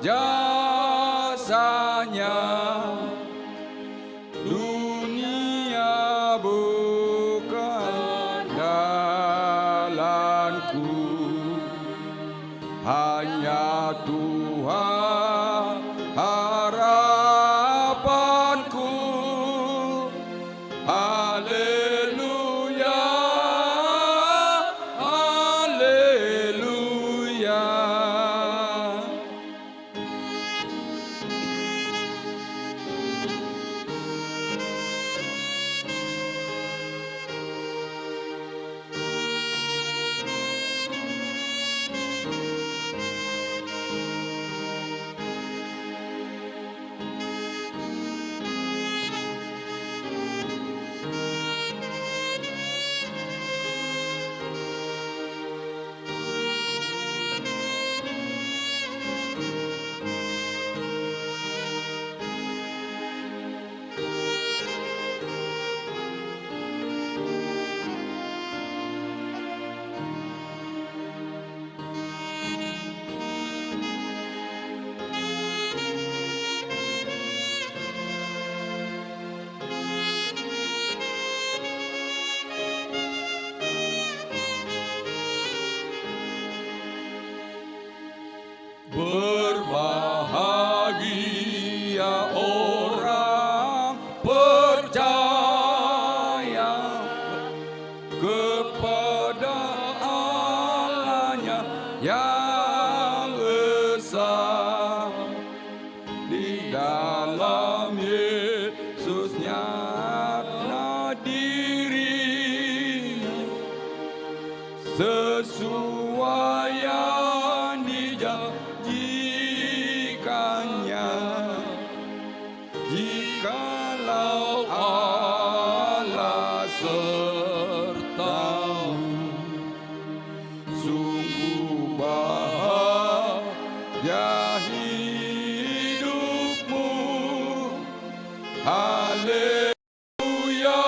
jasanya. Dunia bukan jalanku, hanya Tuhan harapanku. Haleluya, haleluya. Berbahagia orang percaya kepada Allahnya yang esa. Di dalam Yesus nyata dirinya, sesuai yang dijanjikannya. Jikalau Allah sertamu, sungguh bahagia hidupmu. Haleluya,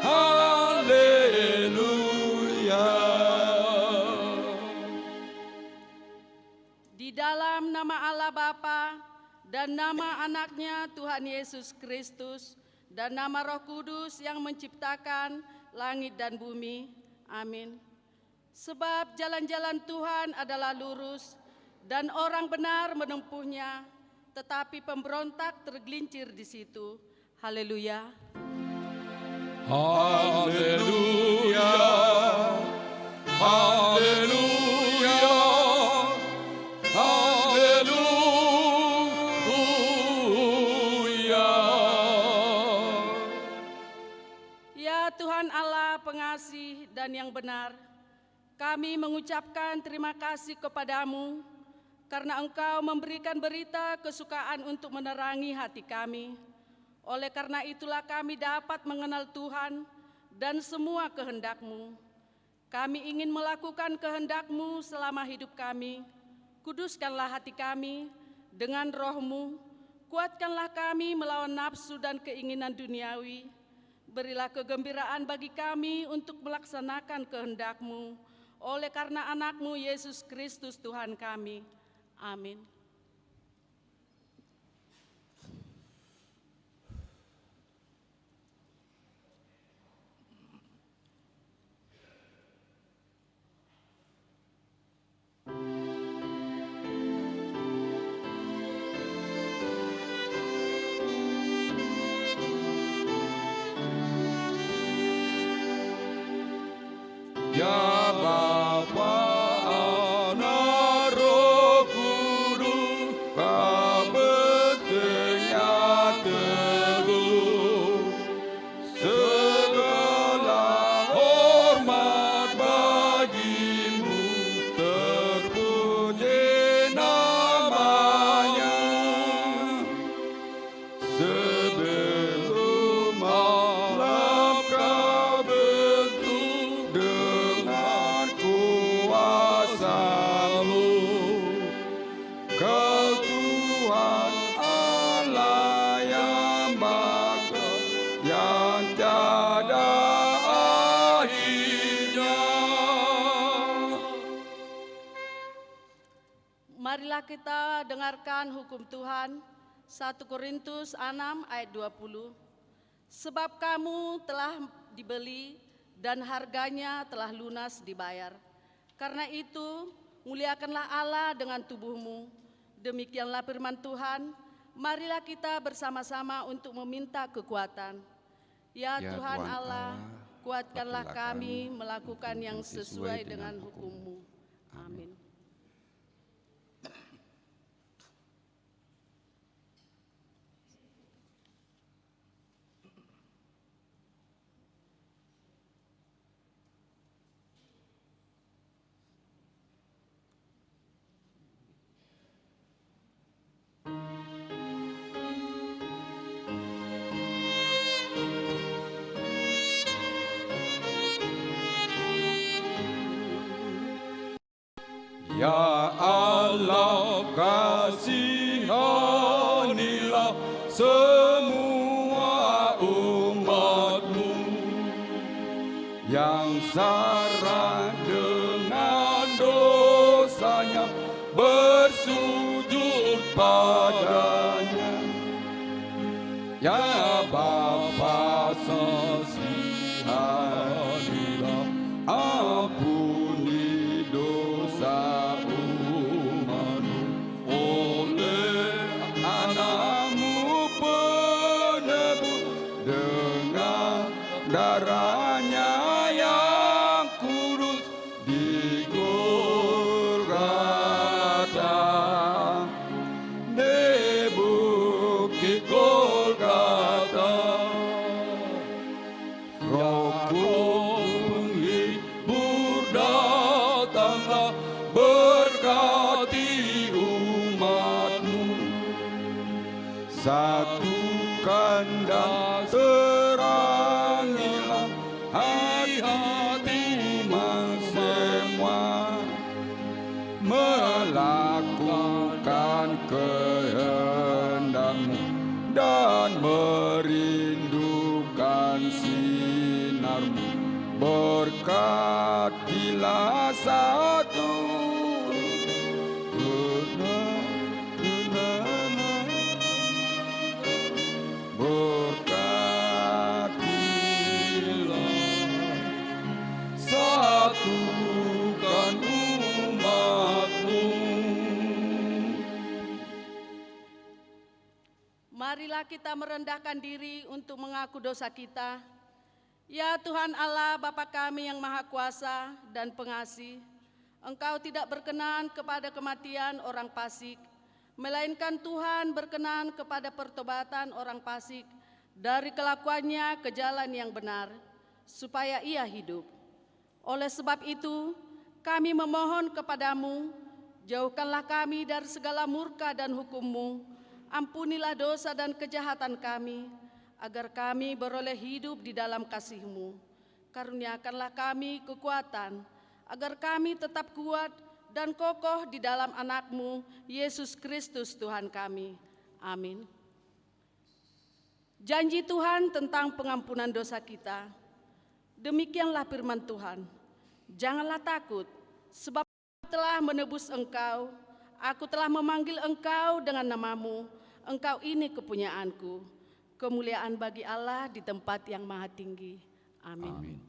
haleluya. Di dalam nama Allah Bapa dan nama anaknya Tuhan Yesus Kristus dan nama Roh Kudus yang menciptakan langit dan bumi. Amin. Sebab jalan-jalan Tuhan adalah lurus dan orang benar menempuhnya, tetapi pemberontak tergelincir di situ. Haleluya. Haleluya, haleluya, haleluya. Ya Tuhan Allah pengasih dan yang benar, kami mengucapkan terima kasih kepadamu karena Engkau memberikan berita kesukaan untuk menerangi hati kami. Oleh karena itulah kami dapat mengenal Tuhan dan semua kehendak-Mu. Kami ingin melakukan kehendak-Mu selama hidup kami. Kuduskanlah hati kami dengan Roh-Mu. Kuatkanlah kami melawan nafsu dan keinginan duniawi. Berilah kegembiraan bagi kami untuk melaksanakan kehendak-Mu. Oleh karena anak-Mu Yesus Kristus Tuhan kami. Amin. Ya Bapa, Anak, Roh Kudus, Marilah kita dengarkan hukum Tuhan, 1 Korintus 6 ayat 20. Sebab kamu telah dibeli dan harganya telah lunas dibayar. Karena itu, muliakanlah Allah dengan tubuhmu. Demikianlah firman Tuhan, marilah kita bersama-sama untuk meminta kekuatan. Ya Tuhan Allah, kuatkanlah kami melakukan yang sesuai dengan hukum-Mu. Amin. Ya Allah, kasihanilah semua umat-Mu yang syarat dengan dosanya bersujud padanya. Ya Bapa, kasihanilah, ampuni dosa umat-Mu oleh anak-Mu penebus dengan darahnya yang kudus di Golgota, di bukit Golgota. Roh penghibur datanglah, berkati umat-Mu, satukan dan terangilah hati umat semua, melakukan kehendak-Mu dan merindukan sinar-Mu. Berkatilah satu satukan umat-Mu. Marilah kita merendahkan diri untuk mengaku dosa kita. Ya Tuhan Allah, Bapa kami yang Maha Kuasa dan Pengasih, Engkau tidak berkenan kepada kematian orang fasik, melainkan Tuhan berkenan kepada pertobatan orang fasik dari kelakuannya ke jalan yang benar, supaya ia hidup. Oleh sebab itu, kami memohon kepadamu, jauhkanlah kami dari segala murka dan hukum-Mu, ampunilah dosa dan kejahatan kami, agar kami beroleh hidup di dalam kasih-Mu. Karuniakanlah kami kekuatan, agar kami tetap kuat dan kokoh di dalam anak-Mu, Yesus Kristus Tuhan kami. Amin. Janji Tuhan tentang pengampunan dosa kita. Demikianlah firman Tuhan. Janganlah takut, sebab aku telah menebus engkau. Aku telah memanggil engkau dengan namamu. Engkau ini kepunyaanku. Kemuliaan bagi Allah di tempat yang maha tinggi. Amin. Amin.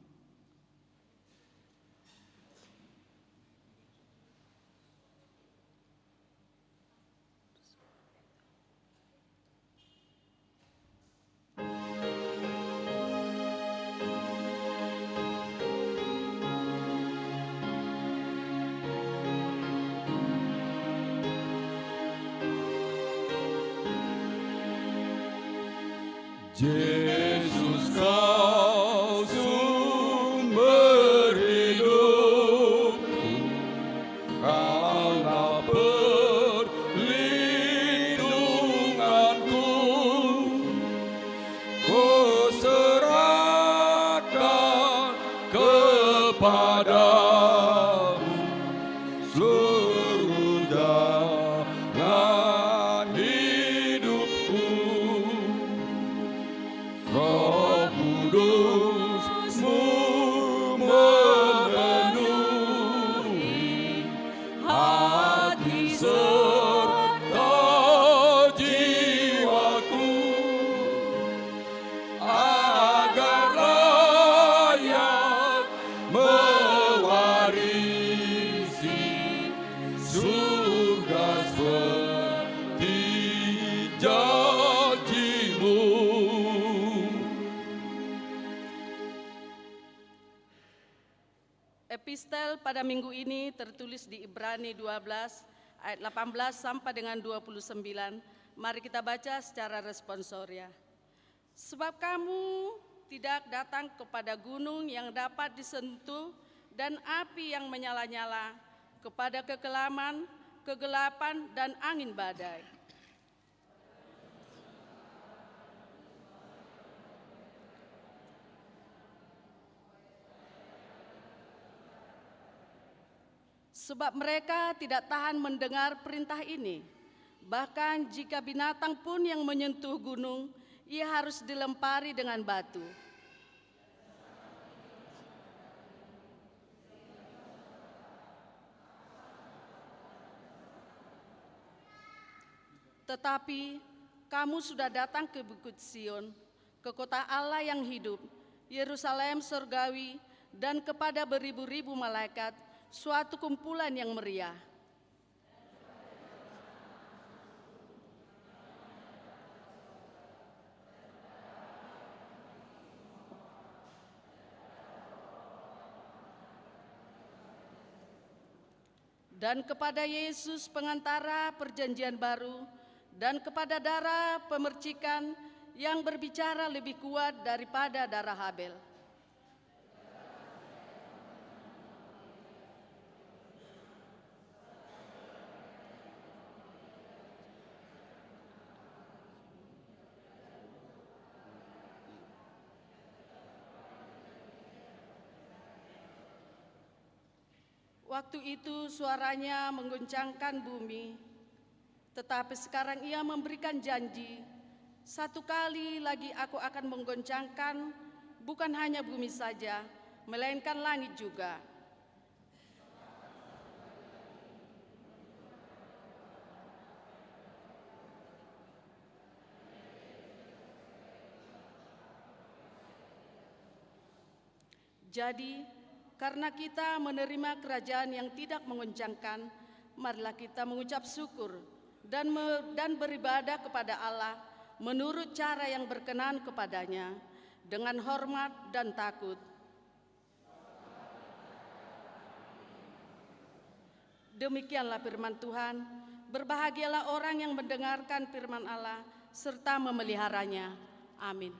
Yesus, Kau sumber hidupku, Kaulah perlindunganku. Ku serahkan kepadamu seluruh jalan hidupku. Evangelisal pada minggu ini tertulis di Ibrani 12 ayat 18 sampai dengan 29. Mari kita baca secara responsoria. Sebab kamu tidak datang kepada gunung yang dapat disentuh dan api yang menyala-nyala, kepada kekelaman, kegelapan, dan angin badai. Sebab mereka tidak tahan mendengar perintah ini. Bahkan jika binatang pun yang menyentuh gunung, ia harus dilempari dengan batu. Tetapi kamu sudah datang ke Bukit Sion, ke kota Allah yang hidup, Yerusalem surgawi, dan kepada beribu-ribu malaikat, suatu kumpulan yang meriah. Dan kepada Yesus pengantara perjanjian baru, dan kepada darah pemercikan yang berbicara lebih kuat daripada darah Habel. Waktu itu suaranya mengguncangkan bumi, tetapi sekarang ia memberikan janji, satu kali lagi aku akan menggoncangkan bukan hanya bumi saja, melainkan langit juga. Jadi, karena kita menerima kerajaan yang tidak mengoncangkan, marilah kita mengucap syukur dan beribadah kepada Allah menurut cara yang berkenan kepadanya, dengan hormat dan takut. Demikianlah firman Tuhan. Berbahagialah orang yang mendengarkan firman Allah serta memeliharanya. Amin.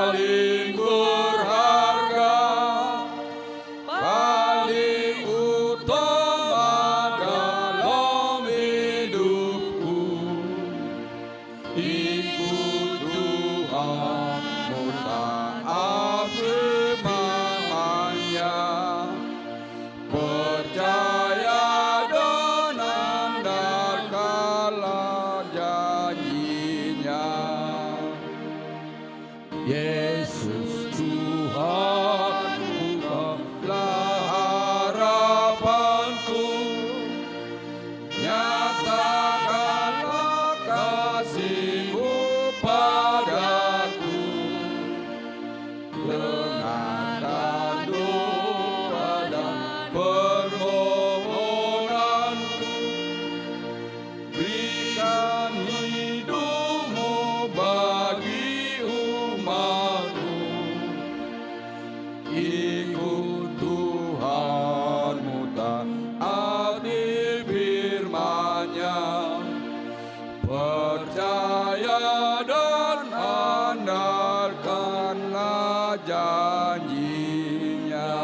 paling berharga, paling utama dalam hidupku. Ikut Tuhanmu, taat firman-Nya, percaya dan andalkanlah janjinya. Yesus Tuhanku, Kaulah harapanku, nyatakanlah kasih-Mu padaku. Dengarkan doa dan permohonanku, berikan hidupmu bagi umat-Mu. Ikut Tuhanmu, taati firman-Nya, percaya dan andalkanlah janjinya.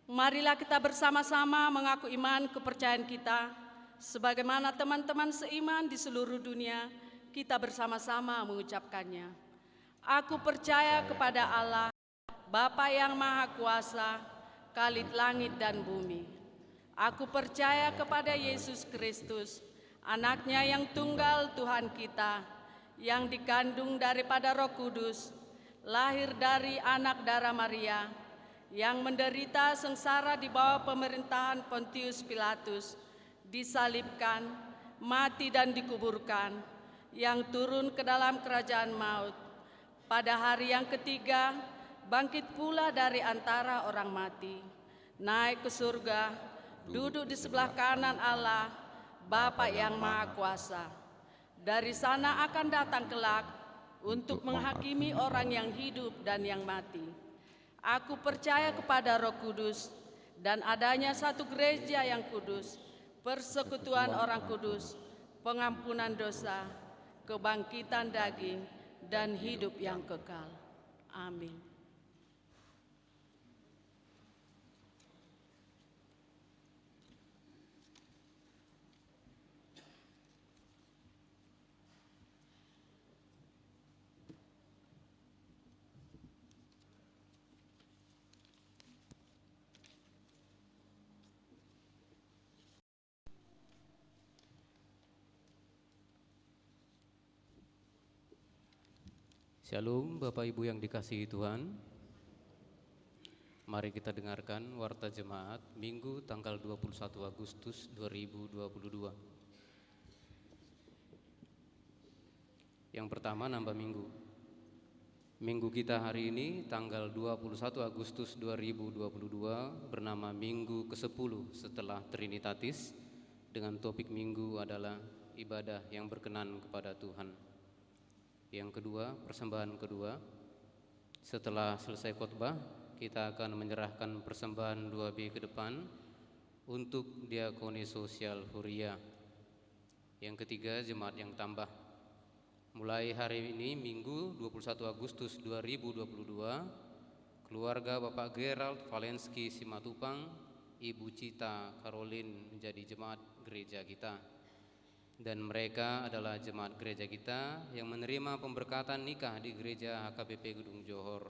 Marilah kita bersama-sama mengaku iman kepercayaan kita, sebagaimana teman-teman seiman di seluruh dunia, kita bersama-sama mengucapkannya. Aku percaya kepada Allah, Bapa yang Maha Kuasa, Khalid langit dan bumi. Aku percaya kepada Yesus Kristus, Anaknya yang tunggal Tuhan kita, yang dikandung daripada Roh Kudus, lahir dari anak darah Maria, yang menderita sengsara di bawah pemerintahan Pontius Pilatus, disalibkan, mati dan dikuburkan, yang turun ke dalam kerajaan maut. Pada hari yang ketiga, bangkit pula dari antara orang mati, naik ke surga, duduk di sebelah kanan Allah, Bapa yang Maha Kuasa. Dari sana akan datang kelak untuk menghakimi orang yang hidup dan yang mati. Aku percaya kepada Roh Kudus dan adanya satu gereja yang kudus, persekutuan orang kudus, pengampunan dosa, kebangkitan daging, dan hidup yang kekal. Amin. Shalom Bapak Ibu yang dikasihi Tuhan. Mari kita dengarkan Warta Jemaat Minggu tanggal 21 Agustus 2022. Yang pertama, nambah minggu. Minggu kita hari ini tanggal 21 Agustus 2022 bernama Minggu ke-10 setelah Trinitatis, dengan topik minggu adalah ibadah yang berkenan kepada Tuhan. Yang kedua, persembahan kedua. Setelah selesai khotbah, kita akan menyerahkan persembahan 2B ke depan untuk diakoni sosial Huria. Yang ketiga, jemaat yang tambah. Mulai hari ini, Minggu 21 Agustus 2022, keluarga Bapak Gerald Valensky Simatupang, Ibu Cita Caroline menjadi jemaat gereja kita. Dan mereka adalah jemaat gereja kita yang menerima pemberkatan nikah di gereja HKBP Gedung Johor.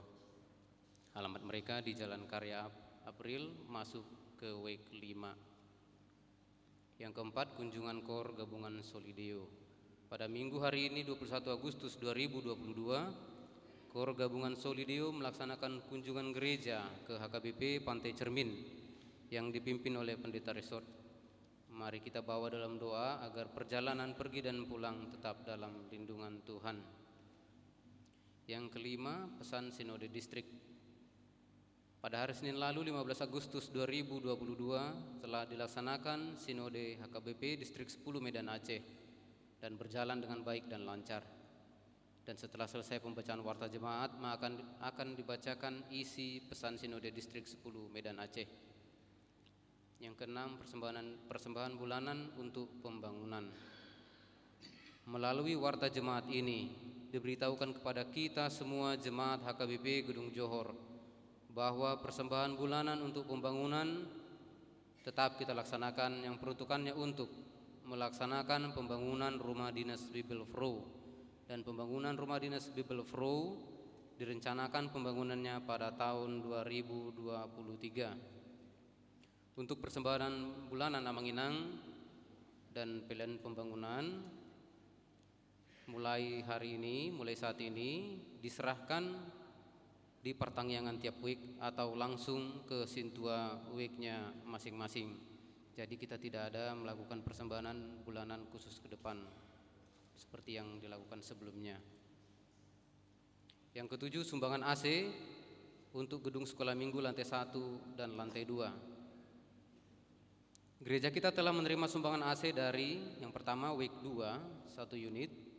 Alamat mereka di Jalan Karya April masuk ke WEG 5. Yang keempat, kunjungan KOR Gabungan Solideo. Pada minggu hari ini 21 Agustus 2022, KOR Gabungan Solideo melaksanakan kunjungan gereja ke HKBP Pantai Cermin yang dipimpin oleh Pendeta Resort. Mari kita bawa dalam doa agar perjalanan pergi dan pulang tetap dalam lindungan Tuhan. Yang kelima, pesan Sinode Distrik. Pada hari Senin lalu 15 Agustus 2022 telah dilaksanakan Sinode HKBP Distrik 10 Medan Aceh dan berjalan dengan baik dan lancar. Dan setelah selesai pembacaan warta jemaat, maka akan dibacakan isi pesan Sinode Distrik 10 Medan Aceh. Yang keenam, persembahan bulanan untuk pembangunan. Melalui warta jemaat ini diberitahukan kepada kita semua jemaat HKBP Gedung Johor bahwa persembahan bulanan untuk pembangunan tetap kita laksanakan, yang peruntukannya untuk melaksanakan pembangunan rumah dinas Bibel Fro, dan pembangunan rumah dinas Bibel Fro direncanakan pembangunannya pada tahun 2023. Untuk persembahan bulanan Amanginang dan pilihan pembangunan mulai saat ini diserahkan di pertangyangan tiap week atau langsung ke Sintua weeknya masing-masing. Jadi kita tidak ada melakukan persembahan bulanan khusus ke depan seperti yang dilakukan sebelumnya. Yang ketujuh, sumbangan AC untuk gedung sekolah minggu lantai 1 dan lantai 2. Gereja kita telah menerima sumbangan AC dari yang pertama week 2 1 unit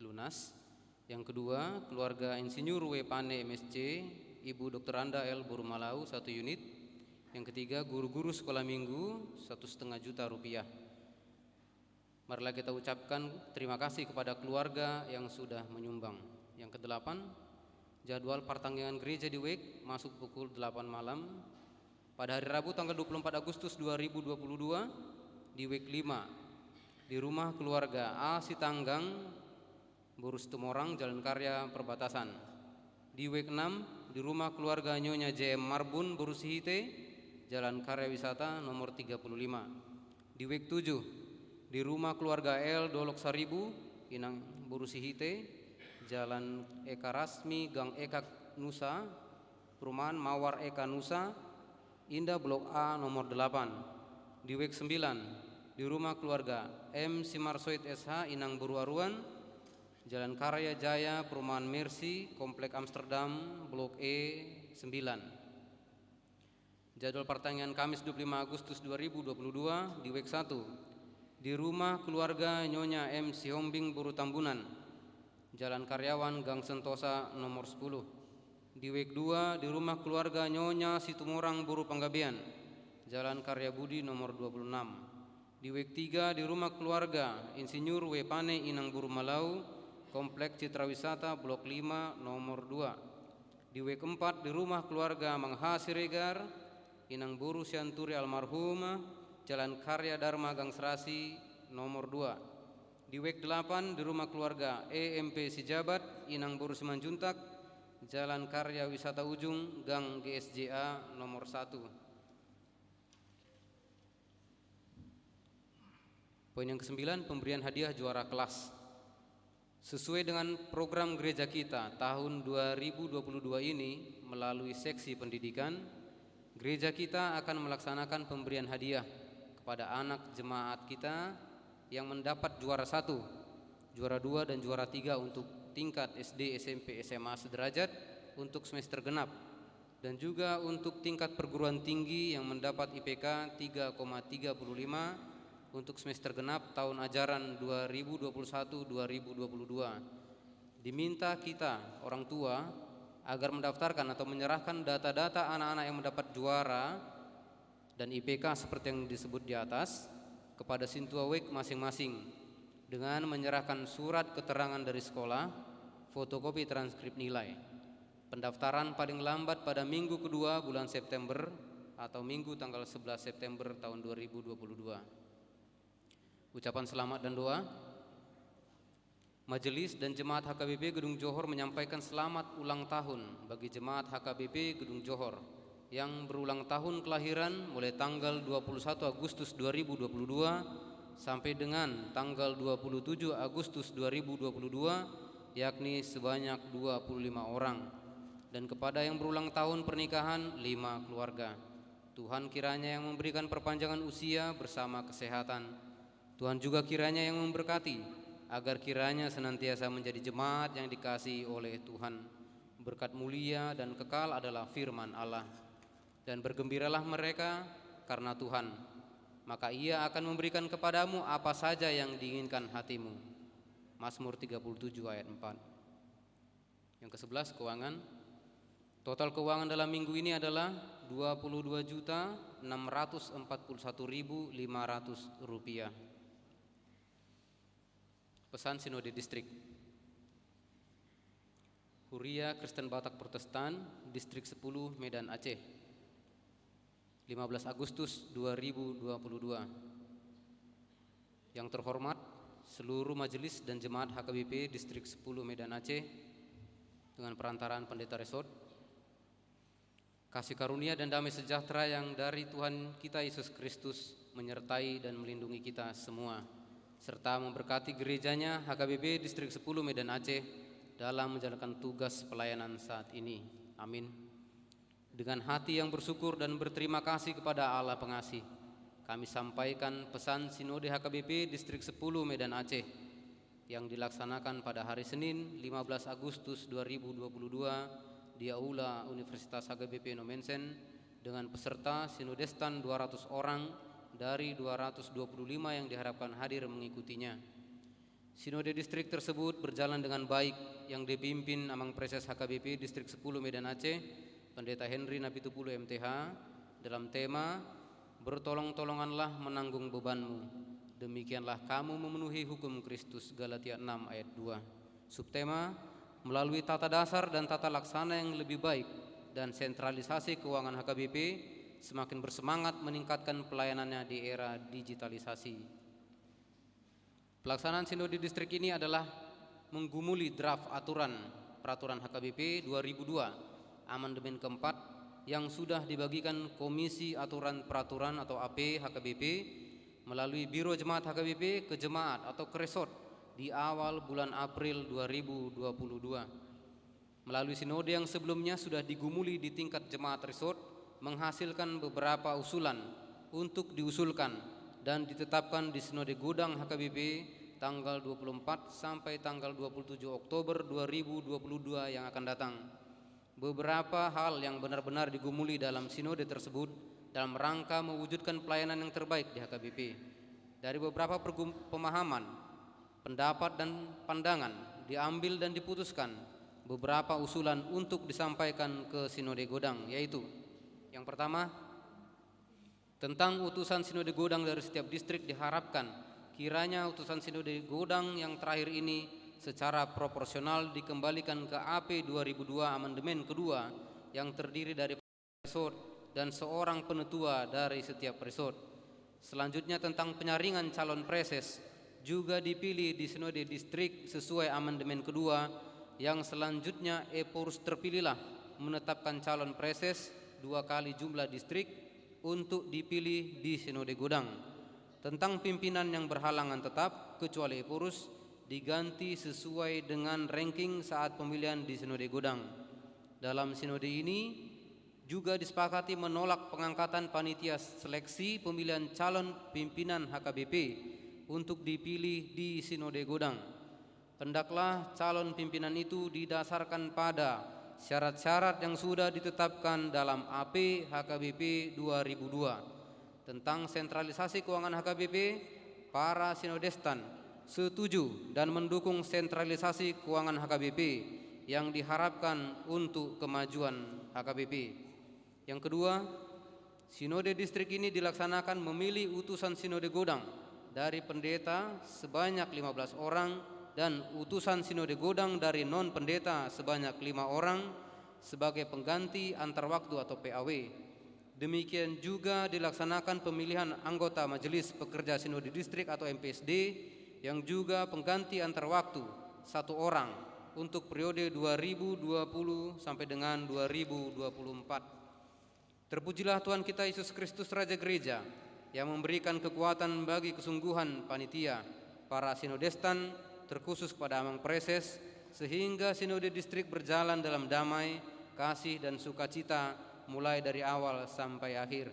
lunas. Yang kedua, keluarga Insinyur W. Pane MSc, Ibu Dr. Anda L. Burumalau 1 unit. Yang ketiga, guru-guru sekolah minggu 1,5 juta rupiah. Marilah kita ucapkan terima kasih kepada keluarga yang sudah menyumbang. Yang kedelapan, jadwal pertanggungan gereja di WEK masuk pukul 8 malam pada hari Rabu tanggal 24 Agustus 2022 di WEK 5 di rumah keluarga A. Sitanggang, Burus Tumorang, Jalan Karya Perbatasan. Di WEK 6 di rumah keluarga Nyonya JM Marbun, Burus Hite, Jalan Karya Wisata nomor 35. Di WEK 7 di rumah keluarga L. Dolok Saribu, Inang Burus Hite, Jalan Eka Rasmi, Gang Eka Nusa, Perumahan Mawar Eka Nusa, Indah Blok A nomor 8. Di WEK 9 di rumah keluarga M. Simarsoid SH, Inang Buruaruan, Jalan Karya Jaya, Perumahan Mercy, Komplek Amsterdam, Blok E 9. Jadwal pertanggungan Kamis 25 Agustus 2022 di WEK 1 di rumah keluarga Nyonya M. Sihombing Buru Tambunan, Jalan Karyawan, Gang Sentosa nomor 10. Di WEK 2 di rumah keluarga Nyonya Situmorang Buru Panggabean, Jalan Karya Budi nomor 26. Di WEK 3 di rumah keluarga Insinyur W. Pane Inang Buru Malau, Komplek Citra Wisata Blok 5 nomor 2. Di WEK 4 di rumah keluarga Mang H. Siregar, Inang Buru Sianturi Almarhum, Jalan Karya Dharma Gang Serasi nomor 2. Di WEK 8 di rumah keluarga EMP Sijabat, Inang Buru Simanjuntak, Jalan Karya Wisata Ujung, Gang GSJA nomor 1. Poin yang ke-9, pemberian hadiah juara kelas. Sesuai dengan program gereja kita tahun 2022 ini, melalui seksi pendidikan, gereja kita akan melaksanakan pemberian hadiah kepada anak jemaat kita yang mendapat juara 1, juara 2 dan juara 3 untuk tingkat SD, SMP, SMA sederajat untuk semester genap, dan juga untuk tingkat perguruan tinggi yang mendapat IPK 3,35 untuk semester genap tahun ajaran 2021-2022. Diminta kita orang tua agar mendaftarkan atau menyerahkan data-data anak-anak yang mendapat juara dan IPK seperti yang disebut di atas kepada Sintua WEK masing-masing dengan menyerahkan surat keterangan dari sekolah, fotokopi transkrip nilai. Pendaftaran paling lambat pada minggu kedua bulan September atau minggu tanggal 11 September tahun 2022. Ucapan selamat dan doa. Majelis dan Jemaat HKBP Gedung Johor menyampaikan selamat ulang tahun bagi Jemaat HKBP Gedung Johor yang berulang tahun kelahiran mulai tanggal 21 Agustus 2022 sampai dengan tanggal 27 Agustus 2022, yakni sebanyak 25 orang, dan kepada yang berulang tahun pernikahan 5 keluarga. Tuhan kiranya yang memberikan perpanjangan usia bersama kesehatan. Tuhan juga kiranya yang memberkati, agar kiranya senantiasa menjadi jemaat yang dikasihi oleh Tuhan. Berkat mulia dan kekal adalah firman Allah. Dan bergembiralah mereka karena Tuhan, maka Ia akan memberikan kepadamu apa saja yang diinginkan hatimu. Mazmur 37 ayat 4. Yang ke-11, keuangan. Total keuangan dalam minggu ini adalah Rp22.641.500. Pesan Sinode Distrik. Huria Kristen Batak Protestan, Distrik 10 Medan Aceh, 15 Agustus 2022. Yang terhormat seluruh majelis dan jemaat HKBP Distrik 10 Medan Aceh dengan perantaraan Pendeta Resort, kasih karunia dan damai sejahtera yang dari Tuhan kita Yesus Kristus menyertai dan melindungi kita semua, serta memberkati gerejanya HKBP Distrik 10 Medan Aceh dalam menjalankan tugas pelayanan saat ini. Amin. Dengan hati yang bersyukur dan berterima kasih kepada Allah Pengasih, kami sampaikan pesan Sinode HKBP Distrik 10 Medan Aceh yang dilaksanakan pada hari Senin 15 Agustus 2022 di Aula Universitas HKBP Nomensen dengan peserta Sinodestan 200 orang dari 225 yang diharapkan hadir mengikutinya. Sinode distrik tersebut berjalan dengan baik yang dipimpin Amang Preses HKBP Distrik 10 Medan Aceh, Pendeta Henry Napitupulu MTH, dalam tema Bertolong-tolonganlah menanggung bebanmu, demikianlah kamu memenuhi hukum Kristus, Galatia 6 ayat 2. Subtema, melalui tata dasar dan tata laksana yang lebih baik dan sentralisasi keuangan HKBP semakin bersemangat meningkatkan pelayanannya di era digitalisasi. Pelaksanaan Sinode Distrik ini adalah menggumuli draft peraturan HKBP 2002 amandemen keempat yang sudah dibagikan Komisi Aturan Peraturan atau AP HKBP melalui Biro Jemaat HKBP ke jemaat atau ke resort di awal bulan April 2022. Melalui sinode yang sebelumnya sudah digumuli di tingkat jemaat resort menghasilkan beberapa usulan untuk diusulkan dan ditetapkan di Sinode Godang HKBP tanggal 24 sampai tanggal 27 Oktober 2022 yang akan datang. Beberapa hal yang benar-benar digumuli dalam sinode tersebut dalam rangka mewujudkan pelayanan yang terbaik di HKBP. Dari beberapa pemahaman, pendapat dan pandangan diambil dan diputuskan beberapa usulan untuk disampaikan ke Sinode Godang, yaitu yang pertama, tentang utusan Sinode Godang dari setiap distrik diharapkan kiranya utusan Sinode Godang yang terakhir ini secara proporsional dikembalikan ke AP 2002 amandemen kedua yang terdiri dari resort dan seorang penetua dari setiap resort. Selanjutnya tentang penyaringan calon preses juga dipilih di Sinode Distrik sesuai amandemen kedua yang selanjutnya Eporus terpilihlah menetapkan calon preses 2 kali jumlah distrik untuk dipilih di Sinode Godang. Tentang pimpinan yang berhalangan tetap kecuali Eporus diganti sesuai dengan ranking saat pemilihan di Sinode Godang. Dalam sinode ini juga disepakati menolak pengangkatan panitia seleksi pemilihan calon pimpinan HKBP untuk dipilih di Sinode Godang. Hendaklah calon pimpinan itu didasarkan pada syarat-syarat yang sudah ditetapkan dalam AP HKBP 2002. Tentang sentralisasi keuangan HKBP, para sinodestan setuju dan mendukung sentralisasi keuangan HKBP yang diharapkan untuk kemajuan HKBP. Yang kedua, Sinode Distrik ini dilaksanakan memilih utusan Sinode Godang dari pendeta sebanyak 15 orang dan utusan Sinode Godang dari non-pendeta sebanyak 5 orang sebagai pengganti antar waktu atau PAW. Demikian juga dilaksanakan pemilihan anggota Majelis Pekerja Sinode Distrik atau MPSD yang juga pengganti antar waktu 1 orang untuk periode 2020 sampai dengan 2024. Terpujilah Tuhan kita Yesus Kristus Raja Gereja yang memberikan kekuatan bagi kesungguhan panitia, para sinodestan, terkhusus kepada Amang Preses, sehingga Sinode Distrik berjalan dalam damai, kasih dan sukacita mulai dari awal sampai akhir.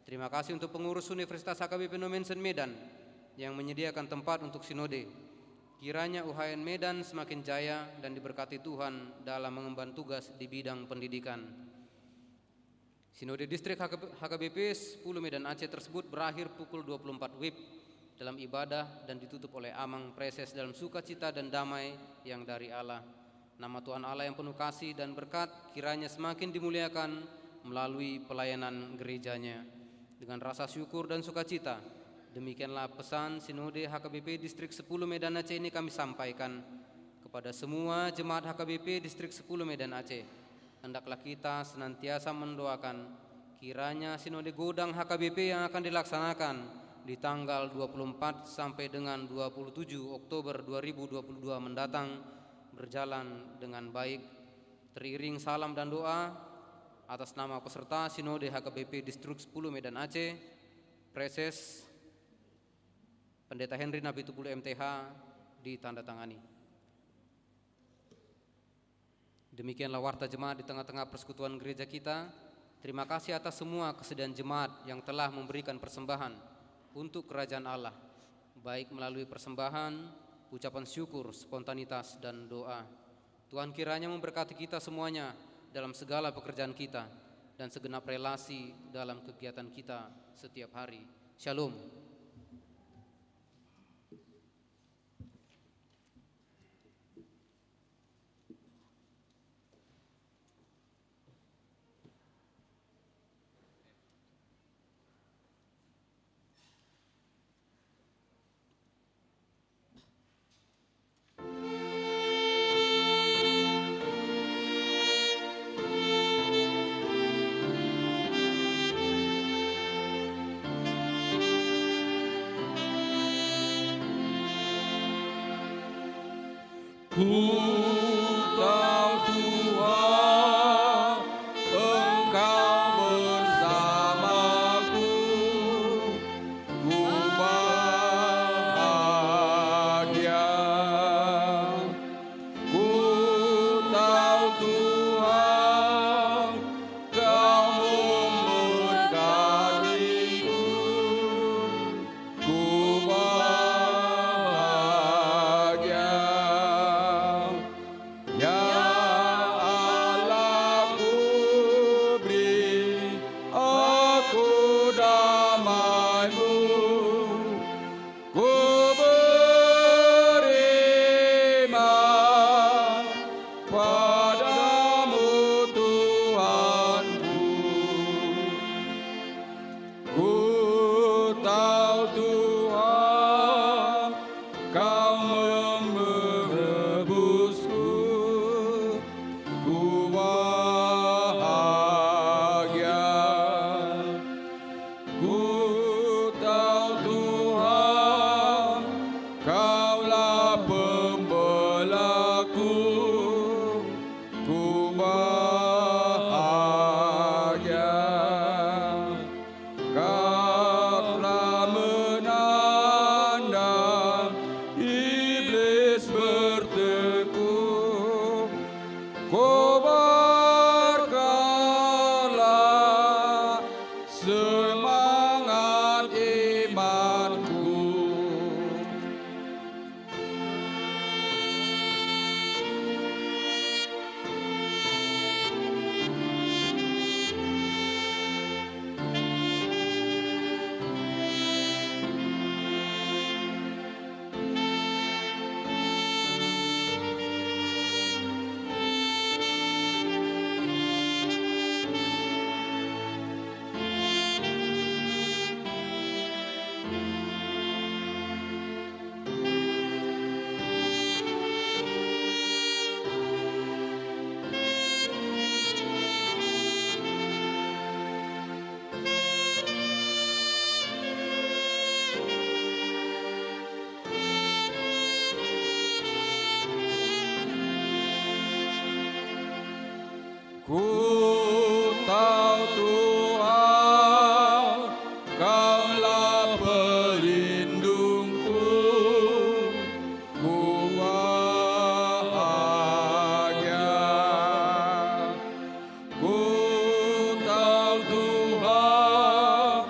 Terima kasih untuk pengurus Universitas HKBP Nomensen Medan yang menyediakan tempat untuk sinode. Kiranya UHN Medan semakin jaya dan diberkati Tuhan dalam mengemban tugas di bidang pendidikan. Sinode Distrik HKBP 10 Medan Aceh tersebut berakhir pukul 24 WIB dalam ibadah dan ditutup oleh Amang Preses dalam sukacita dan damai yang dari Allah. Nama Tuhan Allah yang penuh kasih dan berkat kiranya semakin dimuliakan melalui pelayanan gerejanya. Dengan rasa syukur dan sukacita, Demikianlah pesan Sinode HKBP Distrik 10 Medan Aceh ini kami sampaikan kepada semua jemaat HKBP Distrik 10 Medan Aceh. Hendaklah kita senantiasa mendoakan kiranya Sinode Godang HKBP yang akan dilaksanakan di tanggal 24 sampai dengan 27 Oktober 2022 mendatang berjalan dengan baik. Teriring salam dan doa atas nama peserta Sinode HKBP Distrik 10 Medan Aceh, Preses Pendeta Henry Nabitupulu MTH ditandatangani. Demikianlah warta jemaat di tengah-tengah persekutuan gereja kita. Terima kasih atas semua kesediaan jemaat yang telah memberikan persembahan untuk kerajaan Allah, baik melalui persembahan, ucapan syukur, spontanitas, dan doa. Tuhan kiranya memberkati kita semuanya dalam segala pekerjaan kita dan segenap relasi dalam kegiatan kita setiap hari. Shalom. Ku tahu Tuhan, Engkau bersamaku, ku bahagia. Ku tahu Tuhan, Kau memberkatiku, ku bahagia. Ya Allahku, beri aku damai-Mu, ku beriman padamu Tuhanku. Ku tahu Tuhan, Kau merebusku, ku bahagia. Ku tahu Tuhan, Kaulah pembelaku, ku bahagia. Kau telah menandang iblis bertekuk, kobarkanlah semangat imanku. Ku tahu Tuhan, Kaulah pelindungku, ku bahagia. Ku tahu Tuhan,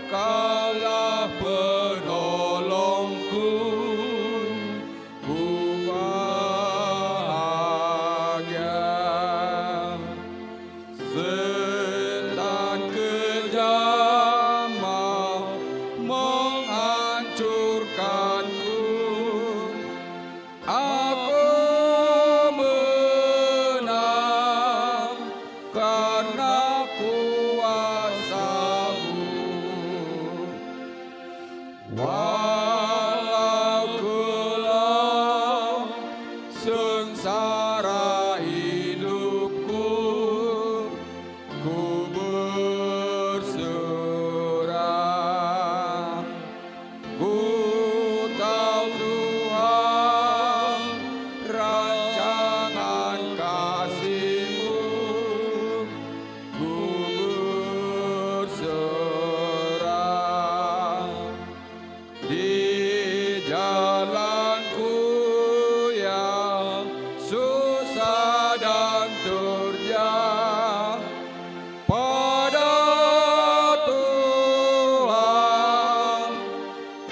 Kaulah penolongku, ku bahagia. sengsara hidupku, ku bersorak. Ku tahu Tuhan rancangan kasih-Mu, ku bersorak. Di jalanku yang susah dan terjal, pada Tuhan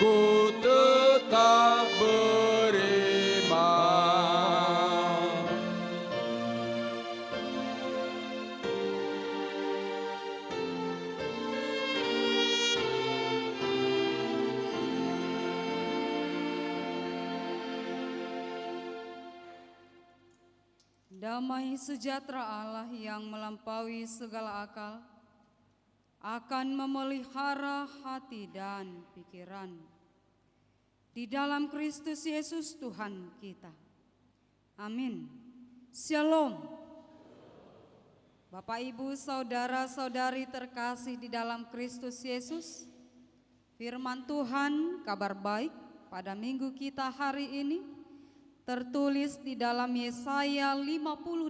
ku tetap beriman. Damai sejahtera Allah yang melampaui segala akal akan memelihara hati dan pikiran di dalam Kristus Yesus Tuhan kita. Amin. Shalom. Bapak, Ibu, saudara-saudari terkasih di dalam Kristus Yesus, firman Tuhan, kabar baik pada minggu kita hari ini tertulis di dalam Yesaya 58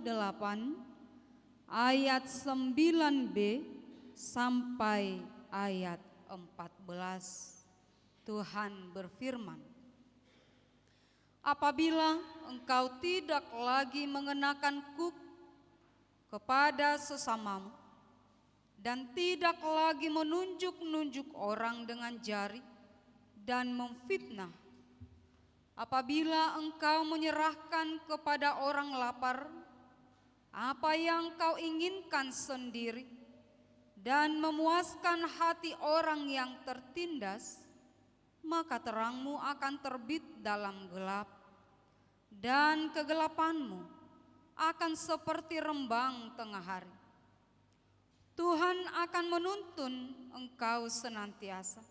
ayat 9b sampai ayat 14. Tuhan berfirman, apabila engkau tidak lagi mengenakan kuk kepada sesamamu dan tidak lagi menunjuk-nunjuk orang dengan jari dan memfitnah, apabila engkau menyerahkan kepada orang lapar apa yang kau inginkan sendiri dan memuaskan hati orang yang tertindas, maka terangmu akan terbit dalam gelap dan kegelapanmu akan seperti rembang tengah hari. Tuhan akan menuntun engkau senantiasa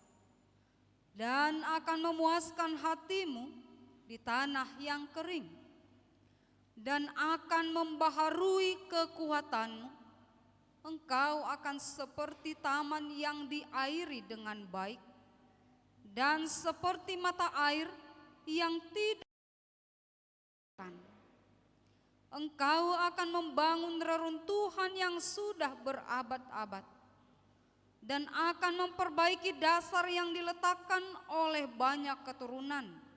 dan akan memuaskan hatimu di tanah yang kering, dan akan membaharui kekuatanmu. Engkau akan seperti taman yang diairi dengan baik, dan seperti mata air yang tidak. Engkau akan membangun reruntuhan yang sudah berabad-abad, dan akan memperbaiki dasar yang diletakkan oleh banyak keturunan.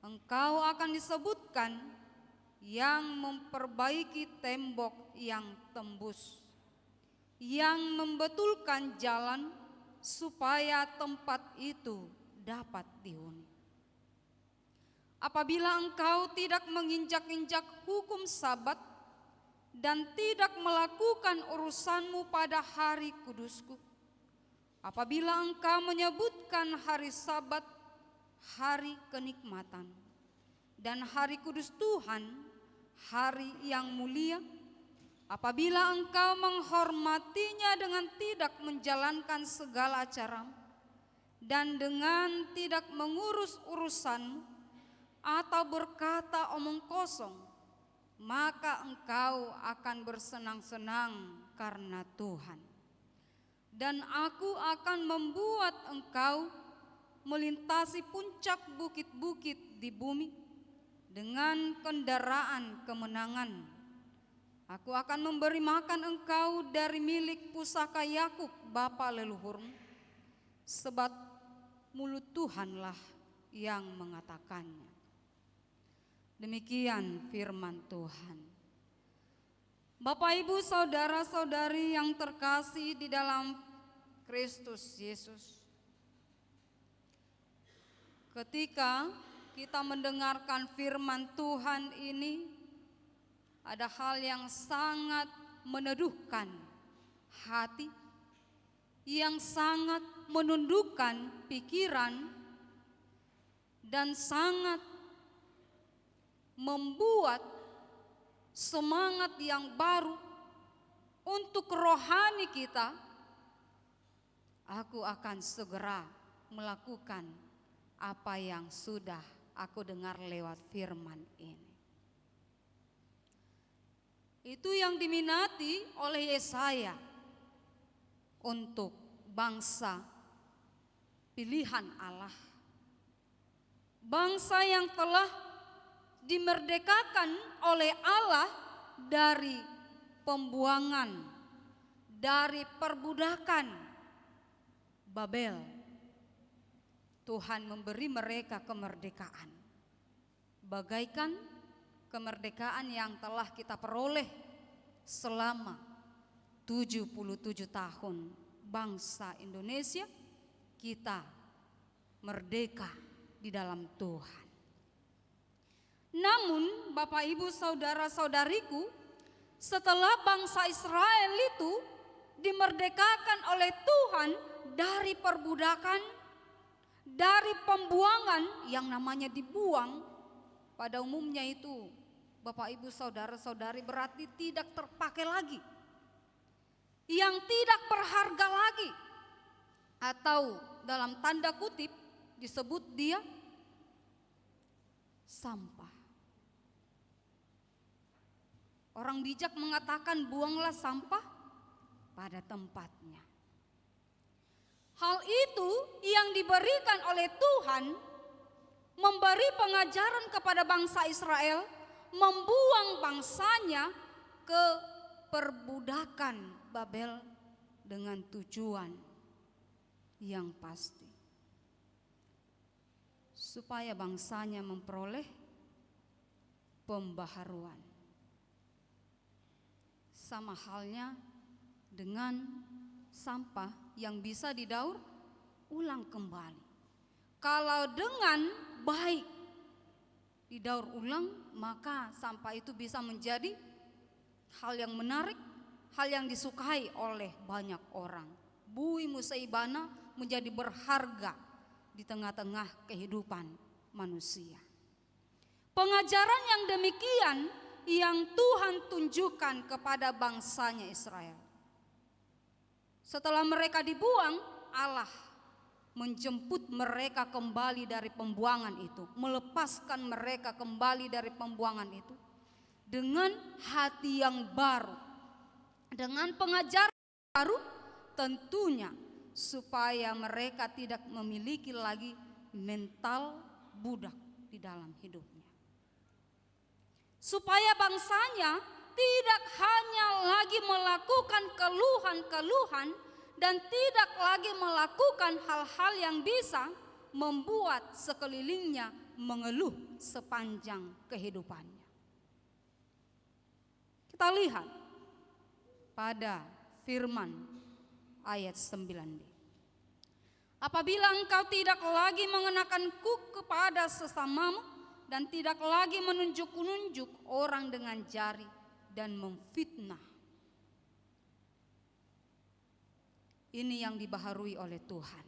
Engkau akan disebutkan yang memperbaiki tembok yang tembus, yang membetulkan jalan supaya tempat itu dapat dihuni. Apabila engkau tidak menginjak-injak hukum Sabat dan tidak melakukan urusanmu pada hari kudusku, apabila engkau menyebutkan hari Sabat hari kenikmatan dan hari kudus Tuhan, hari yang mulia, apabila engkau menghormatinya dengan tidak menjalankan segala acara dan dengan tidak mengurus urusanmu atau berkata omong kosong, maka engkau akan bersenang-senang karena Tuhan. Dan aku akan membuat engkau melintasi puncak bukit-bukit di bumi dengan kendaraan kemenangan. Aku akan memberi makan engkau dari milik pusaka Yakub bapa leluhurmu, sebab mulut Tuhanlah yang mengatakannya. Demikian firman Tuhan. Bapak, Ibu, saudara-saudari yang terkasih di dalam Kristus Yesus, ketika kita mendengarkan firman Tuhan ini, ada hal yang sangat meneduhkan hati, yang sangat menundukkan pikiran, dan sangat membuat semangat yang baru untuk rohani kita. Aku akan segera melakukan apa yang sudah aku dengar lewat firman ini. Itu yang diminati oleh Yesaya untuk bangsa pilihan Allah. Bangsa yang telah dimerdekakan oleh Allah dari pembuangan, dari perbudakan Babel. Tuhan memberi mereka kemerdekaan, bagaikan kemerdekaan yang telah kita peroleh selama 77 tahun bangsa Indonesia. Kita merdeka di dalam Tuhan. Namun Bapak Ibu saudara-saudariku, setelah bangsa Israel itu dimerdekakan oleh Tuhan dari perbudakan, dari pembuangan, yang namanya dibuang pada umumnya itu Bapak Ibu saudara-saudari berarti tidak terpakai lagi, yang tidak berharga lagi, atau dalam tanda kutip disebut dia sampah. Orang bijak mengatakan buanglah sampah pada tempatnya. Hal itu yang diberikan oleh Tuhan, memberi pengajaran kepada bangsa Israel, membuang bangsanya ke perbudakan Babel dengan tujuan yang pasti, supaya bangsanya memperoleh pembaharuan. Sama halnya dengan sampah yang bisa didaur ulang kembali. Kalau dengan baik didaur ulang, maka sampah itu bisa menjadi hal yang menarik, hal yang disukai oleh banyak orang. Bui musaibana menjadi berharga di tengah-tengah kehidupan manusia. Pengajaran yang demikian yang Tuhan tunjukkan kepada bangsanya Israel. Setelah mereka dibuang, Allah menjemput mereka kembali dari pembuangan itu, melepaskan mereka kembali dari pembuangan itu dengan hati yang baru, dengan pengajaran baru, tentunya supaya mereka tidak memiliki lagi mental budak di dalam hidupnya. Supaya bangsanya tidak hanya lagi melakukan keluhan-keluhan dan tidak lagi melakukan hal-hal yang bisa membuat sekelilingnya mengeluh sepanjang kehidupannya. Kita lihat pada firman ayat 9b. Apabila engkau tidak lagi mengenakan kuk kepada sesamamu dan tidak lagi menunjuk-nunjuk orang dengan jari dan memfitnah. Ini yang dibaharui oleh Tuhan.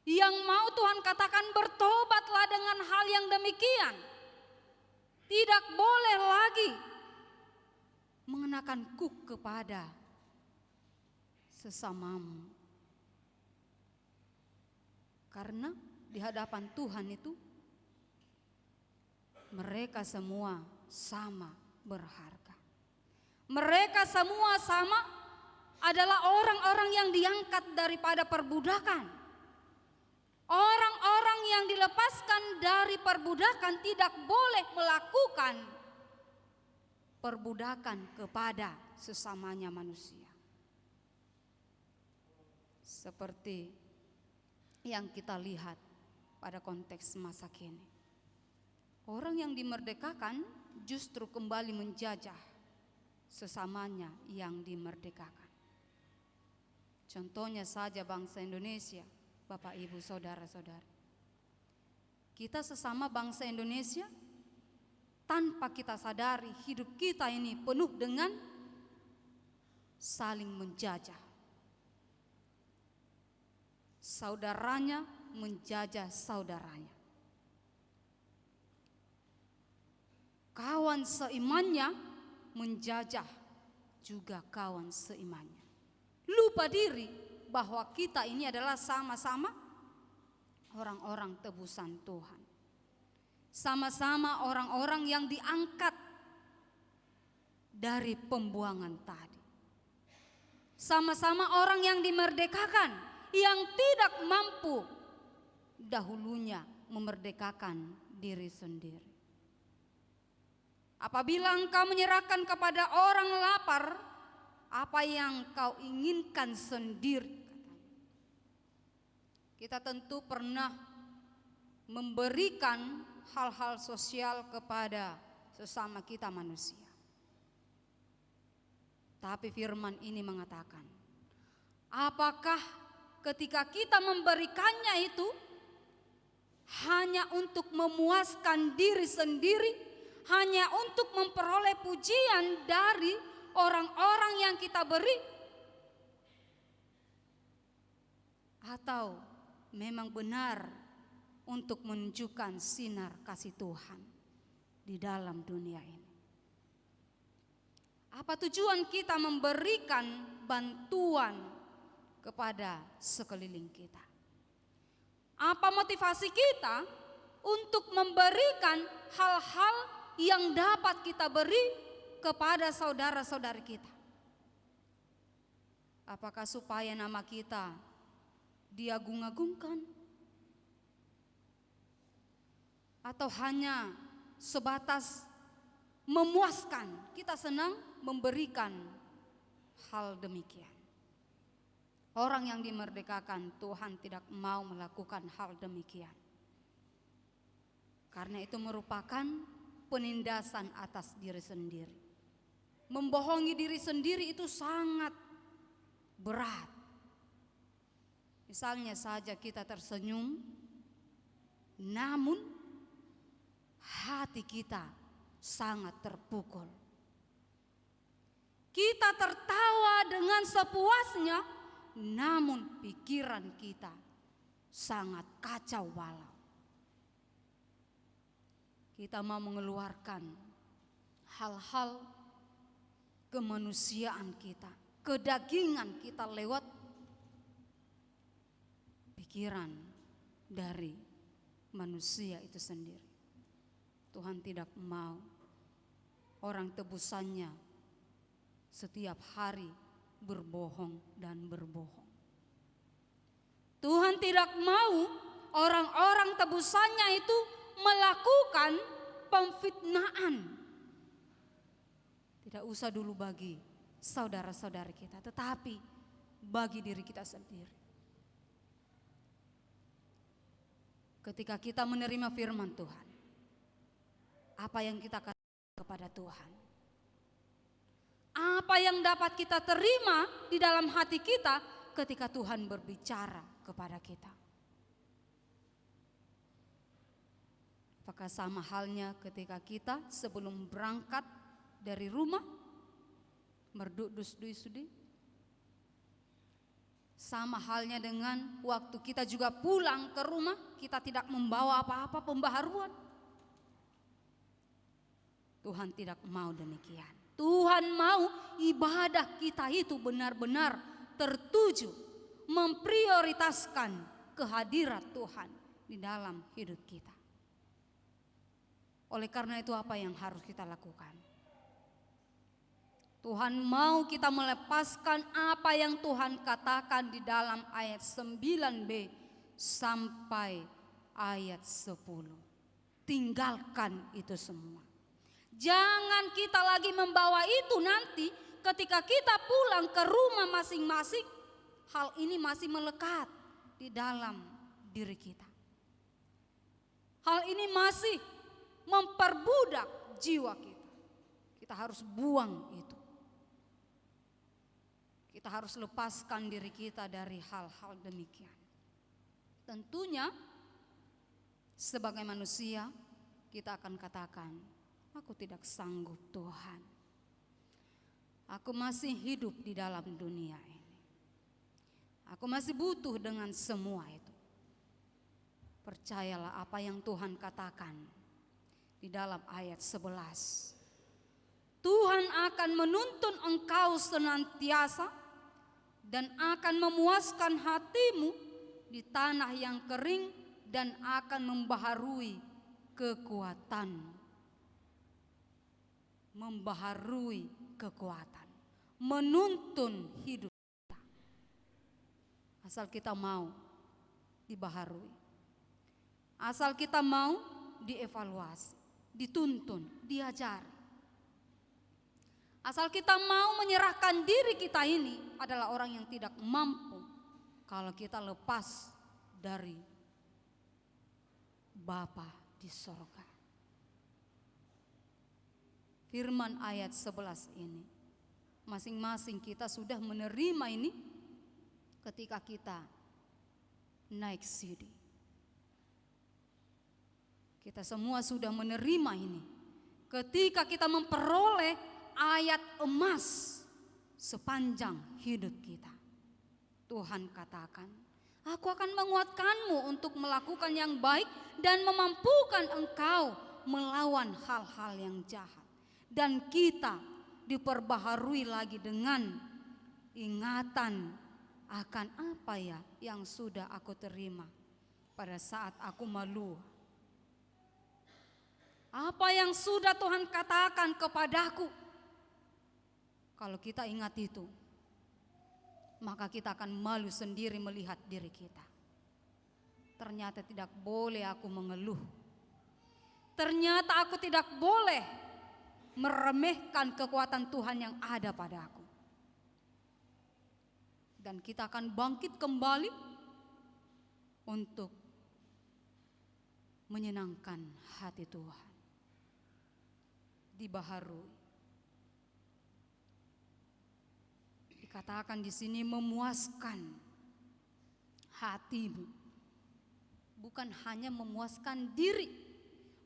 Yang mau Tuhan katakan bertobatlah dengan hal yang demikian. Tidak boleh lagi mengenakan kuk kepada sesamamu. Karena di hadapan Tuhan itu mereka semua sama berharga. Mereka semua sama adalah orang-orang yang diangkat daripada perbudakan. Orang-orang yang dilepaskan dari perbudakan tidak boleh melakukan perbudakan kepada sesamanya manusia. Seperti yang kita lihat pada konteks masa kini. Orang yang dimerdekakan justru kembali menjajah sesamanya yang dimerdekakan. Contohnya saja bangsa Indonesia, Bapak Ibu saudara-saudari. Kita sesama bangsa Indonesia, tanpa kita sadari hidup kita ini penuh dengan saling menjajah. Saudaranya menjajah saudaranya. Kawan seimannya menjajah juga kawan seimannya. Lupa diri bahwa kita ini adalah sama-sama orang-orang tebusan Tuhan. Sama-sama orang-orang yang diangkat dari pembuangan tadi. Sama-sama orang yang dimerdekakan, yang tidak mampu dahulunya memerdekakan diri sendiri. Apabila engkau menyerahkan kepada orang lapar apa yang kau inginkan sendiri, kita tentu pernah memberikan hal-hal sosial kepada sesama kita manusia. Tapi firman ini mengatakan, apakah ketika kita memberikannya itu hanya untuk memuaskan diri sendiri, hanya untuk memperoleh pujian dari orang-orang yang kita beri? Atau memang benar untuk menunjukkan sinar kasih Tuhan di dalam dunia ini? Apa tujuan kita memberikan bantuan kepada sekeliling kita? Apa motivasi kita untuk memberikan hal-hal yang dapat kita beri kepada saudara-saudari kita? Apakah supaya nama kita diagung-agungkan? Atau hanya sebatas memuaskan, kita senang memberikan hal demikian? Orang yang dimerdekakan, Tuhan tidak mau melakukan hal demikian. Karena itu merupakan penindasan atas diri sendiri. Membohongi diri sendiri itu sangat berat. Misalnya saja kita tersenyum, namun hati kita sangat terpukul. Kita tertawa dengan sepuasnya, namun pikiran kita sangat kacau balau. Kita mau mengeluarkan hal-hal kemanusiaan kita, kedagingan kita lewat pikiran dari manusia itu sendiri. Tuhan tidak mau orang tebusannya setiap hari berbohong dan berbohong. Tuhan tidak mau orang-orang tebusannya itu melakukan pemfitnaan. Tidak usah dulu bagi saudara-saudari kita, tetapi bagi diri kita sendiri. Ketika kita menerima firman Tuhan, apa yang kita katakan kepada Tuhan? Apa yang dapat kita terima di dalam hati kita ketika Tuhan berbicara kepada kita? Apakah sama halnya ketika kita sebelum berangkat dari rumah merdudus-dui-sudi? Sama halnya dengan waktu kita juga pulang ke rumah, kita tidak membawa apa-apa pembaharuan. Tuhan tidak mau demikian. Tuhan mau ibadah kita itu benar-benar tertuju, memprioritaskan kehadirat Tuhan di dalam hidup kita. Oleh karena itu apa yang harus kita lakukan? Tuhan mau kita melepaskan apa yang Tuhan katakan di dalam ayat 9b sampai ayat 10. Tinggalkan itu semua. Jangan kita lagi membawa itu nanti ketika kita pulang ke rumah masing-masing. Hal ini masih melekat di dalam diri kita. Hal ini masih memperbudak jiwa kita. Kita harus buang itu. Kita harus lepaskan diri kita dari hal-hal demikian. Tentunya sebagai manusia kita akan katakan, aku tidak sanggup Tuhan. Aku masih hidup di dalam dunia ini. Aku masih butuh dengan semua itu. Percayalah apa yang Tuhan katakan di dalam ayat 11. Tuhan akan menuntun engkau senantiasa dan akan memuaskan hatimu di tanah yang kering dan akan membaharui kekuatanmu. membaharui kekuatan, menuntun hidup kita. Asal kita mau dibaharui, asal kita mau dievaluasi, dituntun, diajari. Asal kita mau menyerahkan diri kita ini adalah orang yang tidak mampu kalau kita lepas dari Bapa di sorga. Firman ayat 11 ini, masing-masing kita sudah menerima ini ketika kita naik sidi. Kita semua sudah menerima ini ketika kita memperoleh ayat emas sepanjang hidup kita. Tuhan katakan, aku akan menguatkanmu untuk melakukan yang baik dan memampukan engkau melawan hal-hal yang jahat. Dan kita diperbaharui lagi dengan ingatan akan apa ya yang sudah aku terima pada saat aku malu. Apa yang sudah Tuhan katakan kepadaku. Kalau kita ingat itu, maka kita akan malu sendiri melihat diri kita. Ternyata tidak boleh aku mengeluh. Ternyata aku tidak boleh meremehkan kekuatan Tuhan yang ada padaku. Dan kita akan bangkit kembali untuk menyenangkan hati Tuhan. Dibaharui. Dikatakan di sini memuaskan hatimu. Bukan hanya memuaskan diri,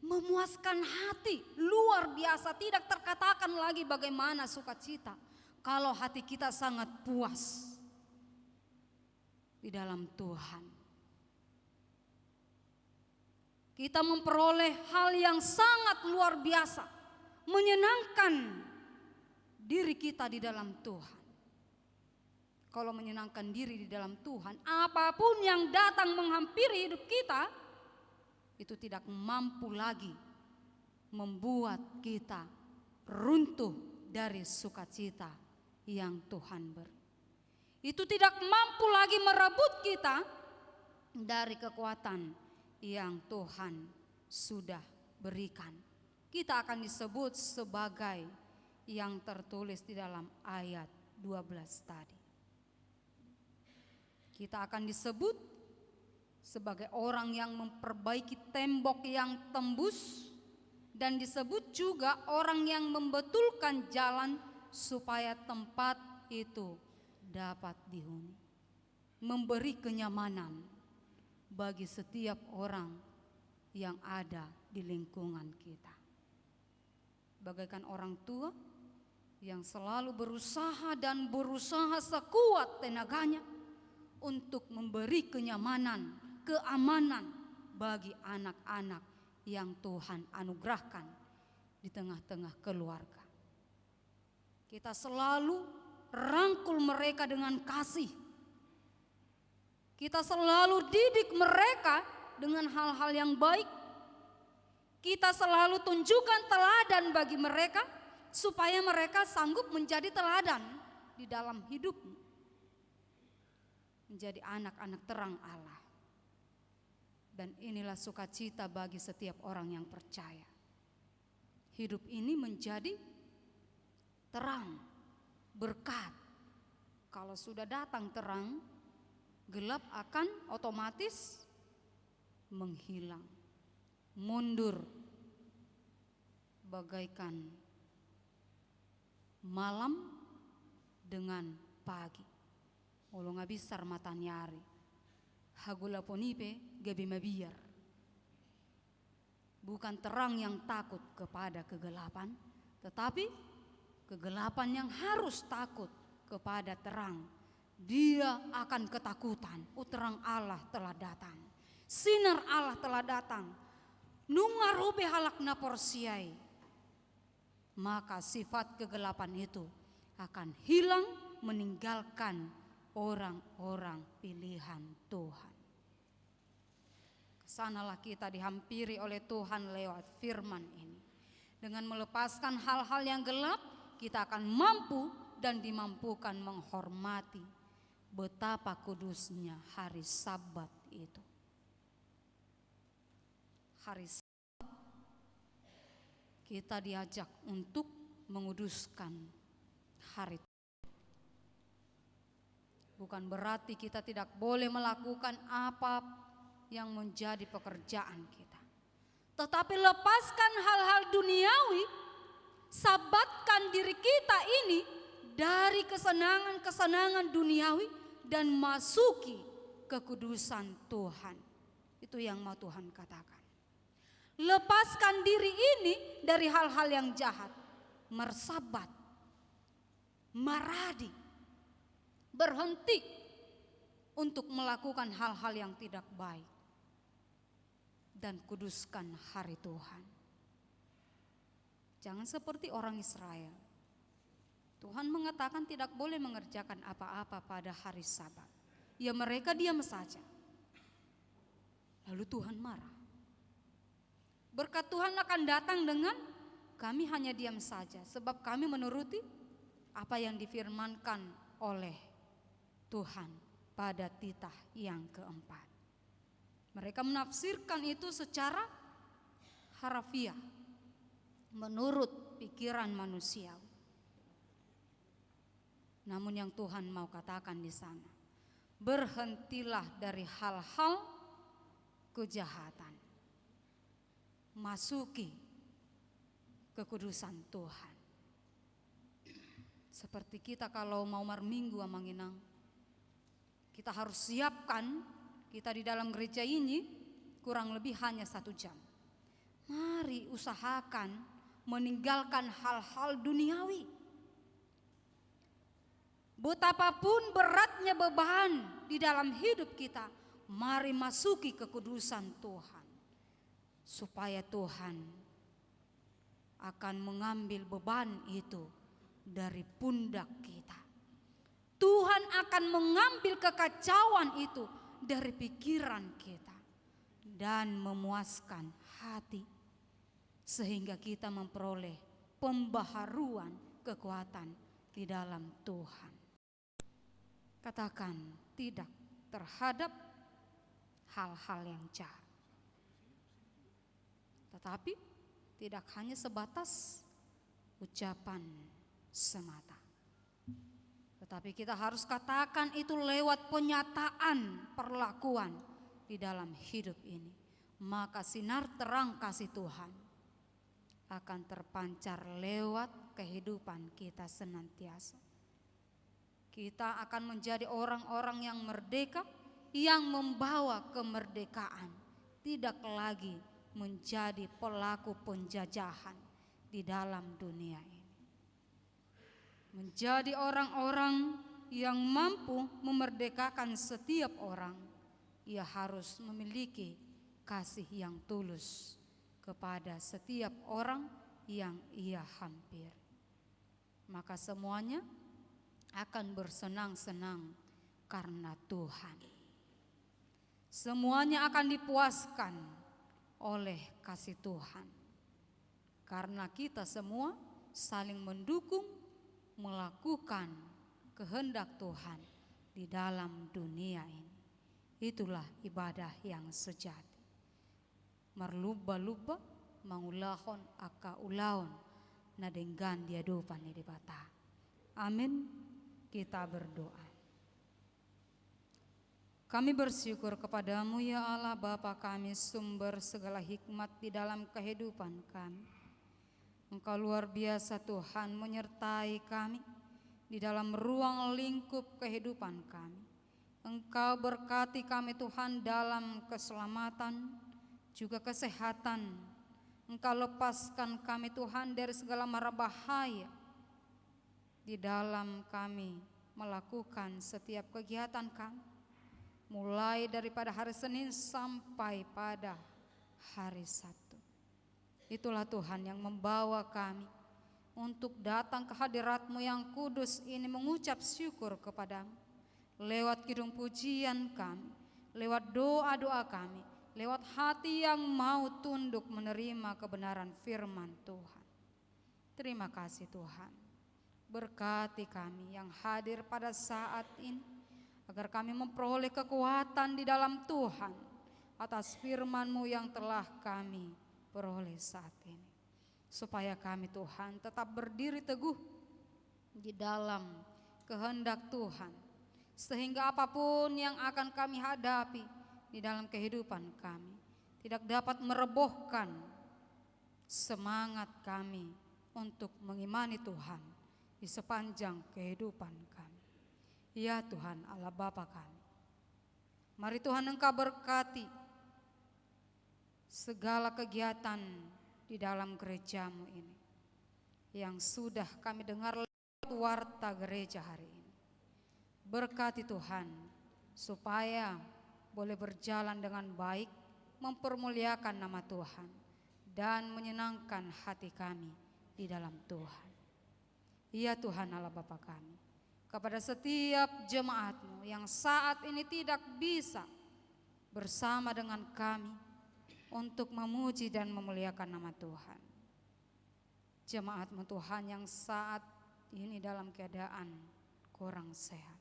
memuaskan hati. Luar biasa, tidak terkatakan lagi bagaimana sukacita kalau hati kita sangat puas di dalam Tuhan. Kita memperoleh hal yang sangat luar biasa, menyenangkan diri kita di dalam Tuhan. Kalau menyenangkan diri di dalam Tuhan, apapun yang datang menghampiri hidup kita, itu tidak mampu lagi membuat kita runtuh dari sukacita yang Tuhan beri. Itu tidak mampu lagi merebut kita dari kekuatan yang Tuhan sudah berikan. Kita akan disebut sebagai yang tertulis di dalam ayat 12 tadi. Kita akan disebut sebagai orang yang memperbaiki tembok yang tembus, dan disebut juga orang yang membetulkan jalan supaya tempat itu dapat dihuni. Memberi kenyamanan bagi setiap orang yang ada di lingkungan kita. Bagaikan orang tua yang selalu berusaha dan berusaha sekuat tenaganya untuk memberi kenyamanan, keamanan bagi anak-anak yang Tuhan anugerahkan di tengah-tengah keluarga. Kita selalu rangkul mereka dengan kasih. Kita selalu didik mereka dengan hal-hal yang baik. Kita selalu tunjukkan teladan bagi mereka supaya mereka sanggup menjadi teladan di dalam hidupmu. Menjadi anak-anak terang Allah. Dan inilah sukacita bagi setiap orang yang percaya. Hidup ini menjadi terang, berkat. Kalau sudah datang terang, gelap akan otomatis menghilang, mundur, bagaikan malam dengan pagi. Olo ngabisar matanyari, hagula ponipe gabi mabiyar. Bukan terang yang takut kepada kegelapan, tetapi kegelapan yang harus takut kepada terang. Dia akan ketakutan. Terang Allah telah datang, sinar Allah telah datang. Nungarobe halak na porsiai. Maka sifat kegelapan itu akan hilang, meninggalkan orang-orang pilihan Tuhan. Kesanalah kita dihampiri oleh Tuhan lewat firman ini. Dengan melepaskan hal-hal yang gelap, kita akan mampu dan dimampukan menghormati betapa kudusnya hari Sabat itu. Hari Sabat kita diajak untuk menguduskan hari. Bukan berarti kita tidak boleh melakukan apa yang menjadi pekerjaan kita. Tetapi lepaskan hal-hal duniawi, sabatkan diri kita ini dari kesenangan-kesenangan duniawi dan masuki kekudusan Tuhan. Itu yang mau Tuhan katakan. Lepaskan diri ini dari hal-hal yang jahat, mersabat, maradi, berhenti untuk melakukan hal-hal yang tidak baik, dan kuduskan hari Tuhan. Jangan seperti orang Israel. Tuhan mengatakan tidak boleh mengerjakan apa-apa pada hari Sabat. Ya, mereka diam saja. Lalu Tuhan marah. Berkat Tuhan akan datang dengan kami hanya diam saja, sebab kami menuruti apa yang difirmankan oleh Tuhan pada titah yang keempat. Mereka menafsirkan itu secara harafiah, menurut pikiran manusia. Namun yang Tuhan mau katakan di sana, berhentilah dari hal-hal kejahatan, masuki kekudusan Tuhan. Seperti kita kalau mau marminggu amanginang, kita harus siapkan, kita di dalam gereja ini kurang lebih hanya 1 jam. Mari usahakan meninggalkan hal-hal duniawi. Betapapun beratnya beban di dalam hidup kita, mari masuki kekudusan Tuhan. Supaya Tuhan akan mengambil beban itu dari pundak kita. Tuhan akan mengambil kekacauan itu dari pikiran kita dan memuaskan hati, sehingga kita memperoleh pembaharuan kekuatan di dalam Tuhan. Katakan tidak terhadap hal-hal yang jahat. Tetapi tidak hanya sebatas ucapan semata. Tetapi kita harus katakan itu lewat penyataan perlakuan di dalam hidup ini. Maka sinar terang kasih Tuhan akan terpancar lewat kehidupan kita senantiasa. Kita akan menjadi orang-orang yang merdeka, yang membawa kemerdekaan, tidak lagi menjadi pelaku penjajahan di dalam dunia ini. Menjadi orang-orang yang mampu memerdekakan setiap orang, ia harus memiliki kasih yang tulus kepada setiap orang yang ia hampir. Maka semuanya akan bersenang-senang karena Tuhan. Semuanya akan dipuaskan oleh kasih Tuhan. Karena kita semua saling mendukung melakukan kehendak Tuhan di dalam dunia ini. Itulah ibadah yang sejati. Marluba-luba mangulahon aka ulaon nadenggan dia dopan di bata. Amin. Kita berdoa. Kami bersyukur kepadamu ya Allah Bapa kami, sumber segala hikmat di dalam kehidupan kami. Engkau luar biasa Tuhan, menyertai kami di dalam ruang lingkup kehidupan kami. Engkau berkati kami Tuhan dalam keselamatan, juga kesehatan. Engkau lepaskan kami Tuhan dari segala mara bahaya di dalam kami melakukan setiap kegiatan kami, mulai daripada hari Senin sampai pada hari Sabtu. Itulah Tuhan yang membawa kami untuk datang ke hadirat-Mu yang kudus ini, mengucap syukur kepadamu lewat kidung pujian kami, lewat doa-doa kami, lewat hati yang mau tunduk menerima kebenaran firman Tuhan. Terima kasih Tuhan. Berkati kami yang hadir pada saat ini, agar kami memperoleh kekuatan di dalam Tuhan atas firman-Mu yang telah kami peroleh saat ini. Supaya kami Tuhan tetap berdiri teguh di dalam kehendak Tuhan, sehingga apapun yang akan kami hadapi di dalam kehidupan kami tidak dapat merobohkan semangat kami untuk mengimani Tuhan di sepanjang kehidupan kami. Ya Tuhan Allah Bapa kami, mari Tuhan Engkau berkati segala kegiatan di dalam gereja-Mu ini yang sudah kami dengar lewat warta gereja hari ini. Berkati Tuhan supaya boleh berjalan dengan baik, mempermuliakan nama Tuhan dan menyenangkan hati kami di dalam Tuhan. Ya Tuhan Allah Bapa kami, kepada setiap jemaat-Mu yang saat ini tidak bisa bersama dengan kami untuk memuji dan memuliakan nama Tuhan. Jemaat-Mu Tuhan yang saat ini dalam keadaan kurang sehat,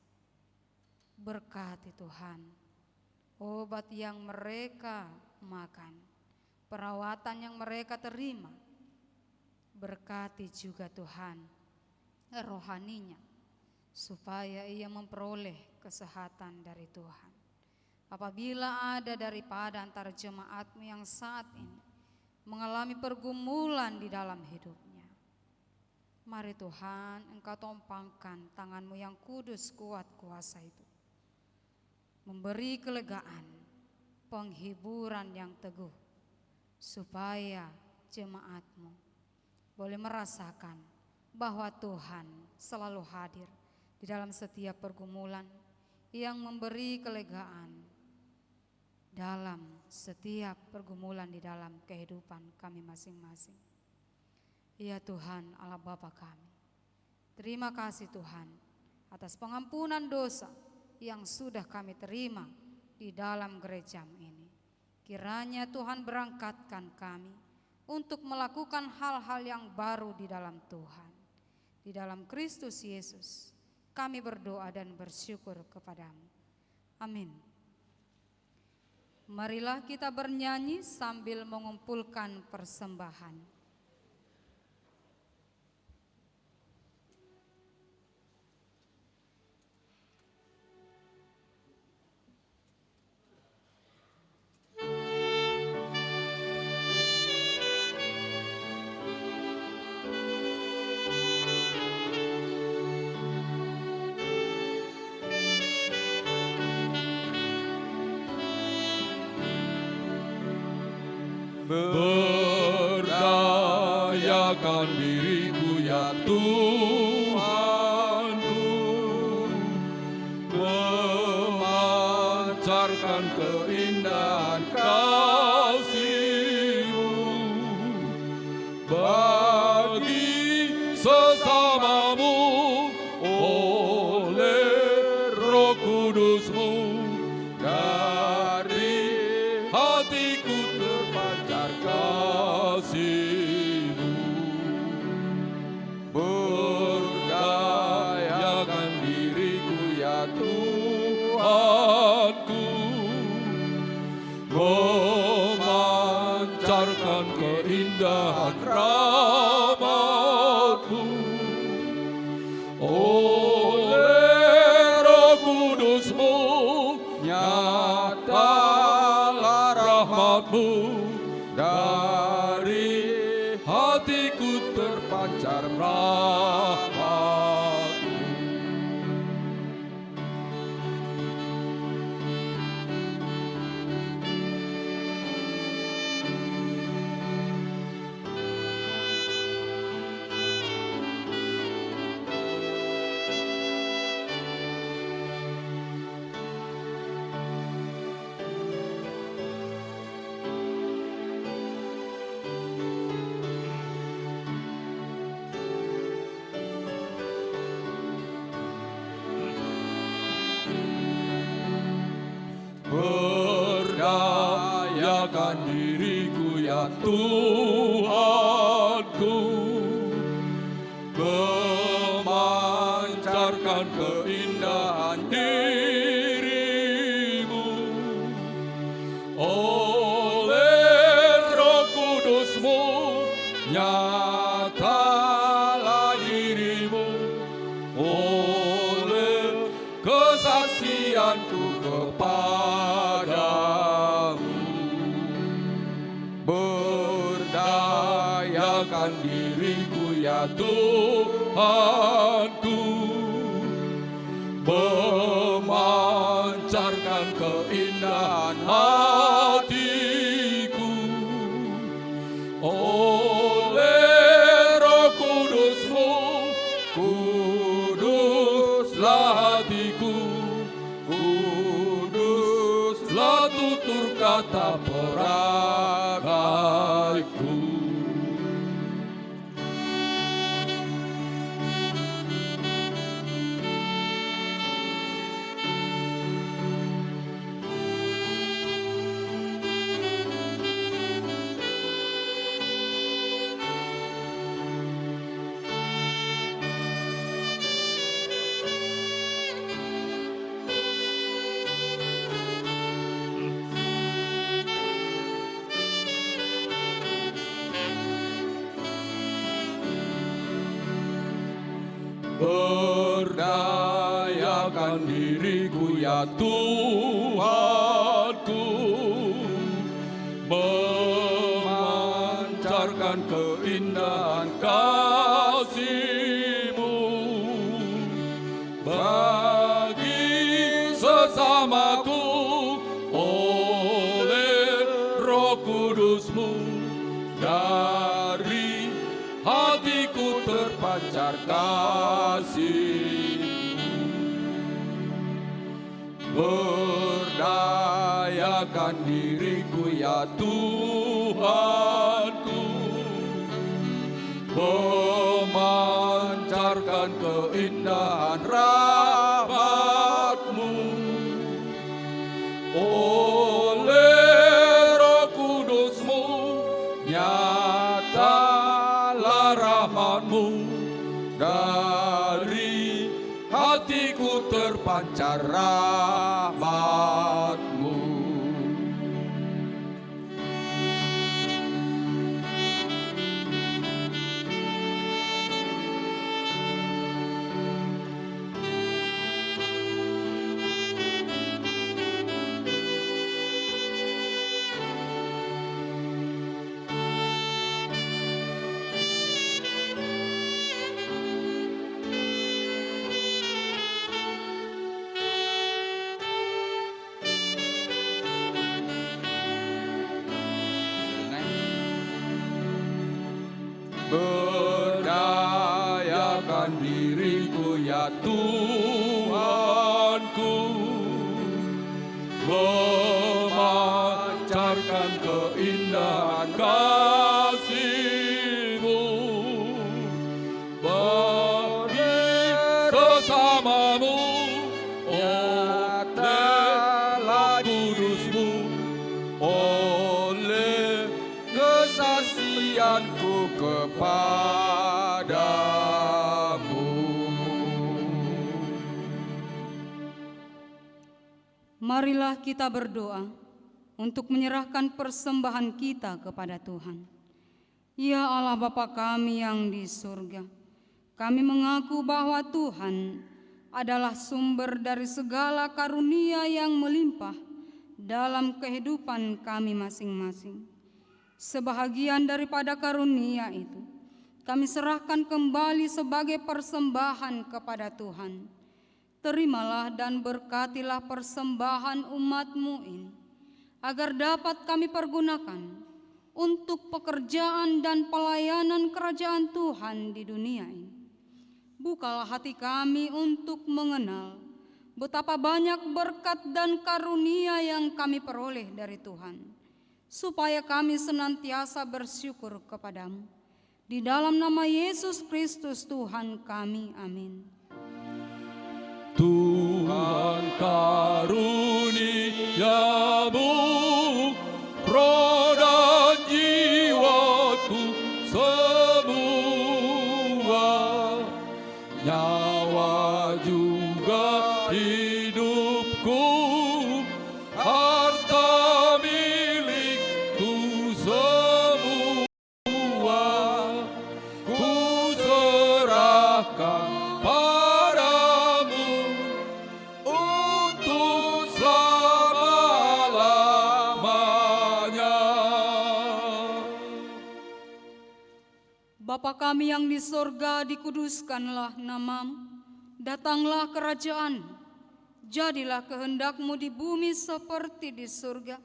berkati Tuhan obat yang mereka makan, perawatan yang mereka terima. Berkati juga Tuhan rohaninya, supaya ia memperoleh kesehatan dari Tuhan. Apabila ada daripada antara jemaat-Mu yang saat ini mengalami pergumulan di dalam hidupnya, mari Tuhan Engkau tumpangkan tangan-Mu yang kudus kuat kuasa itu, memberi kelegaan, penghiburan yang teguh, supaya jemaat-Mu boleh merasakan bahwa Tuhan selalu hadir di dalam setiap pergumulan, yang memberi kelegaan dalam setiap pergumulan di dalam kehidupan kami masing-masing. Ya Tuhan Allah Bapa kami, terima kasih Tuhan atas pengampunan dosa yang sudah kami terima di dalam gereja-Mu ini. Kiranya Tuhan berangkatkan kami untuk melakukan hal-hal yang baru di dalam Tuhan. Di dalam Kristus Yesus kami berdoa dan bersyukur kepadamu. Amin. Marilah kita bernyanyi sambil mengumpulkan persembahan. Berdayakan diriku ya Tuhanku, memancarkan keindahan kasih-Mu bagi sesamamu oleh Roh Kudus-Mu. Dari hatiku terpancar kasih-Mu, berdayakan diriku ya Tuhanku, memancarkan keindahan rahmat-Mu oleh Roh Kudus-Mu. Nyatalah rahmat-Mu, dari hatiku terpancar rahmat-Mu. Berdayakan diriku ya Tuhanku, memancarkan keindahan dirimu. Oleh Roh Kudus-Mu nyatalah dirimu, oleh kesaksianku kepadamu. Berdayakan diriku ya Tuhanku, memancarkan keindahan hatiku. Oleh Roh Kudus-Mu, kuduslah hatiku, kuduslah tutur kata peragaiku. Berdayakan diriku ya Tuhanku, memancarkan keindahan kasih-Mu bagi sesamaku. Oleh Roh Kudus-Mu dari hatiku terpancar kasih. Berdayakan diriku ya Tuhanku, memancarkan keindahan rahmat-Mu. Oleh Roh Kudus-Mu nyatalah rahmat-Mu, dari hatiku terpancar rahmat-Mu. Berdayakan diriku ya Tuhanku, memancarkan keindahan kasih-Mu bagi sesamamu. Oleh Kudus-Mu, oleh kesaksianku kepadamu. Marilah kita berdoa untuk menyerahkan persembahan kita kepada Tuhan. Ya Allah Bapa kami yang di surga, kami mengaku bahwa Tuhan adalah sumber dari segala karunia yang melimpah dalam kehidupan kami masing-masing. Sebahagian daripada karunia itu kami serahkan kembali sebagai persembahan kepada Tuhan. Terimalah dan berkatilah persembahan umat-Mu ini, agar dapat kami pergunakan untuk pekerjaan dan pelayanan kerajaan Tuhan di dunia ini. Bukalah hati kami untuk mengenal betapa banyak berkat dan karunia yang kami peroleh dari Tuhan, supaya kami senantiasa bersyukur kepadamu. Di dalam nama Yesus Kristus Tuhan kami, amin. Tuhan karuniamu, roh dan jiwaku semua nyawa juga hidupku, harta milikku semua, ku serahkan padamu untuk selama-lamanya. Bapa kami yang di sorga, dikuduskanlah namamu, datanglah kerajaan, jadilah kehendak-Mu di bumi seperti di surga.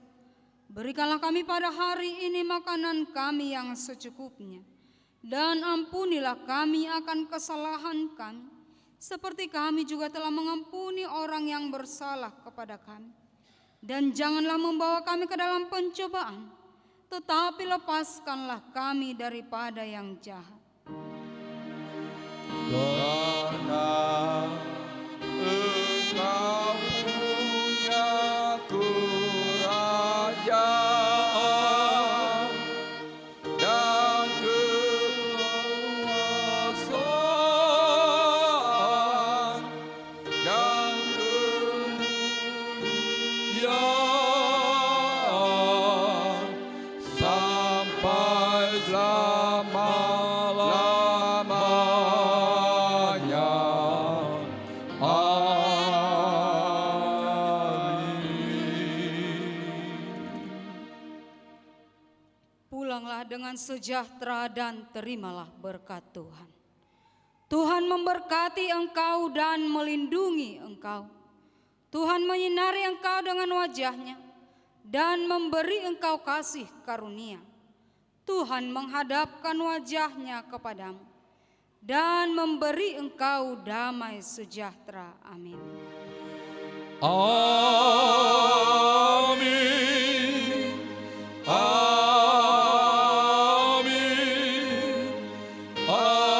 Berikanlah kami pada hari ini makanan kami yang secukupnya, dan ampunilah kami akan kesalahan kami, seperti kami juga telah mengampuni orang yang bersalah kepada kami. Dan janganlah membawa kami ke dalam pencobaan, tetapi lepaskanlah kami daripada yang jahat. Karena Engkau punya kerajaan dan kekuasaan dan kemuliaan sampai selama-lamanya. Pulanglah dengan sejahtera dan terimalah berkat Tuhan. Tuhan memberkati engkau dan melindungi engkau. Tuhan menyinari engkau dengan wajah-Nya dan memberi engkau kasih karunia. Tuhan menghadapkan wajah-Nya kepadamu dan memberi engkau damai sejahtera. Amin. Amin. Amin. Amin.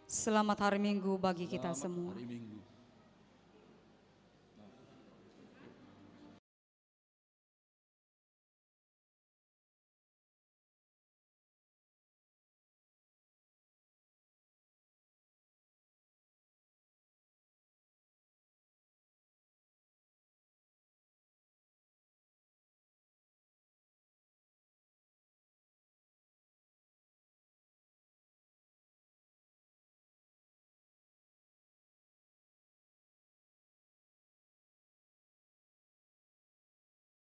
Selamat hari Minggu bagi kita semua. Hari Minggu.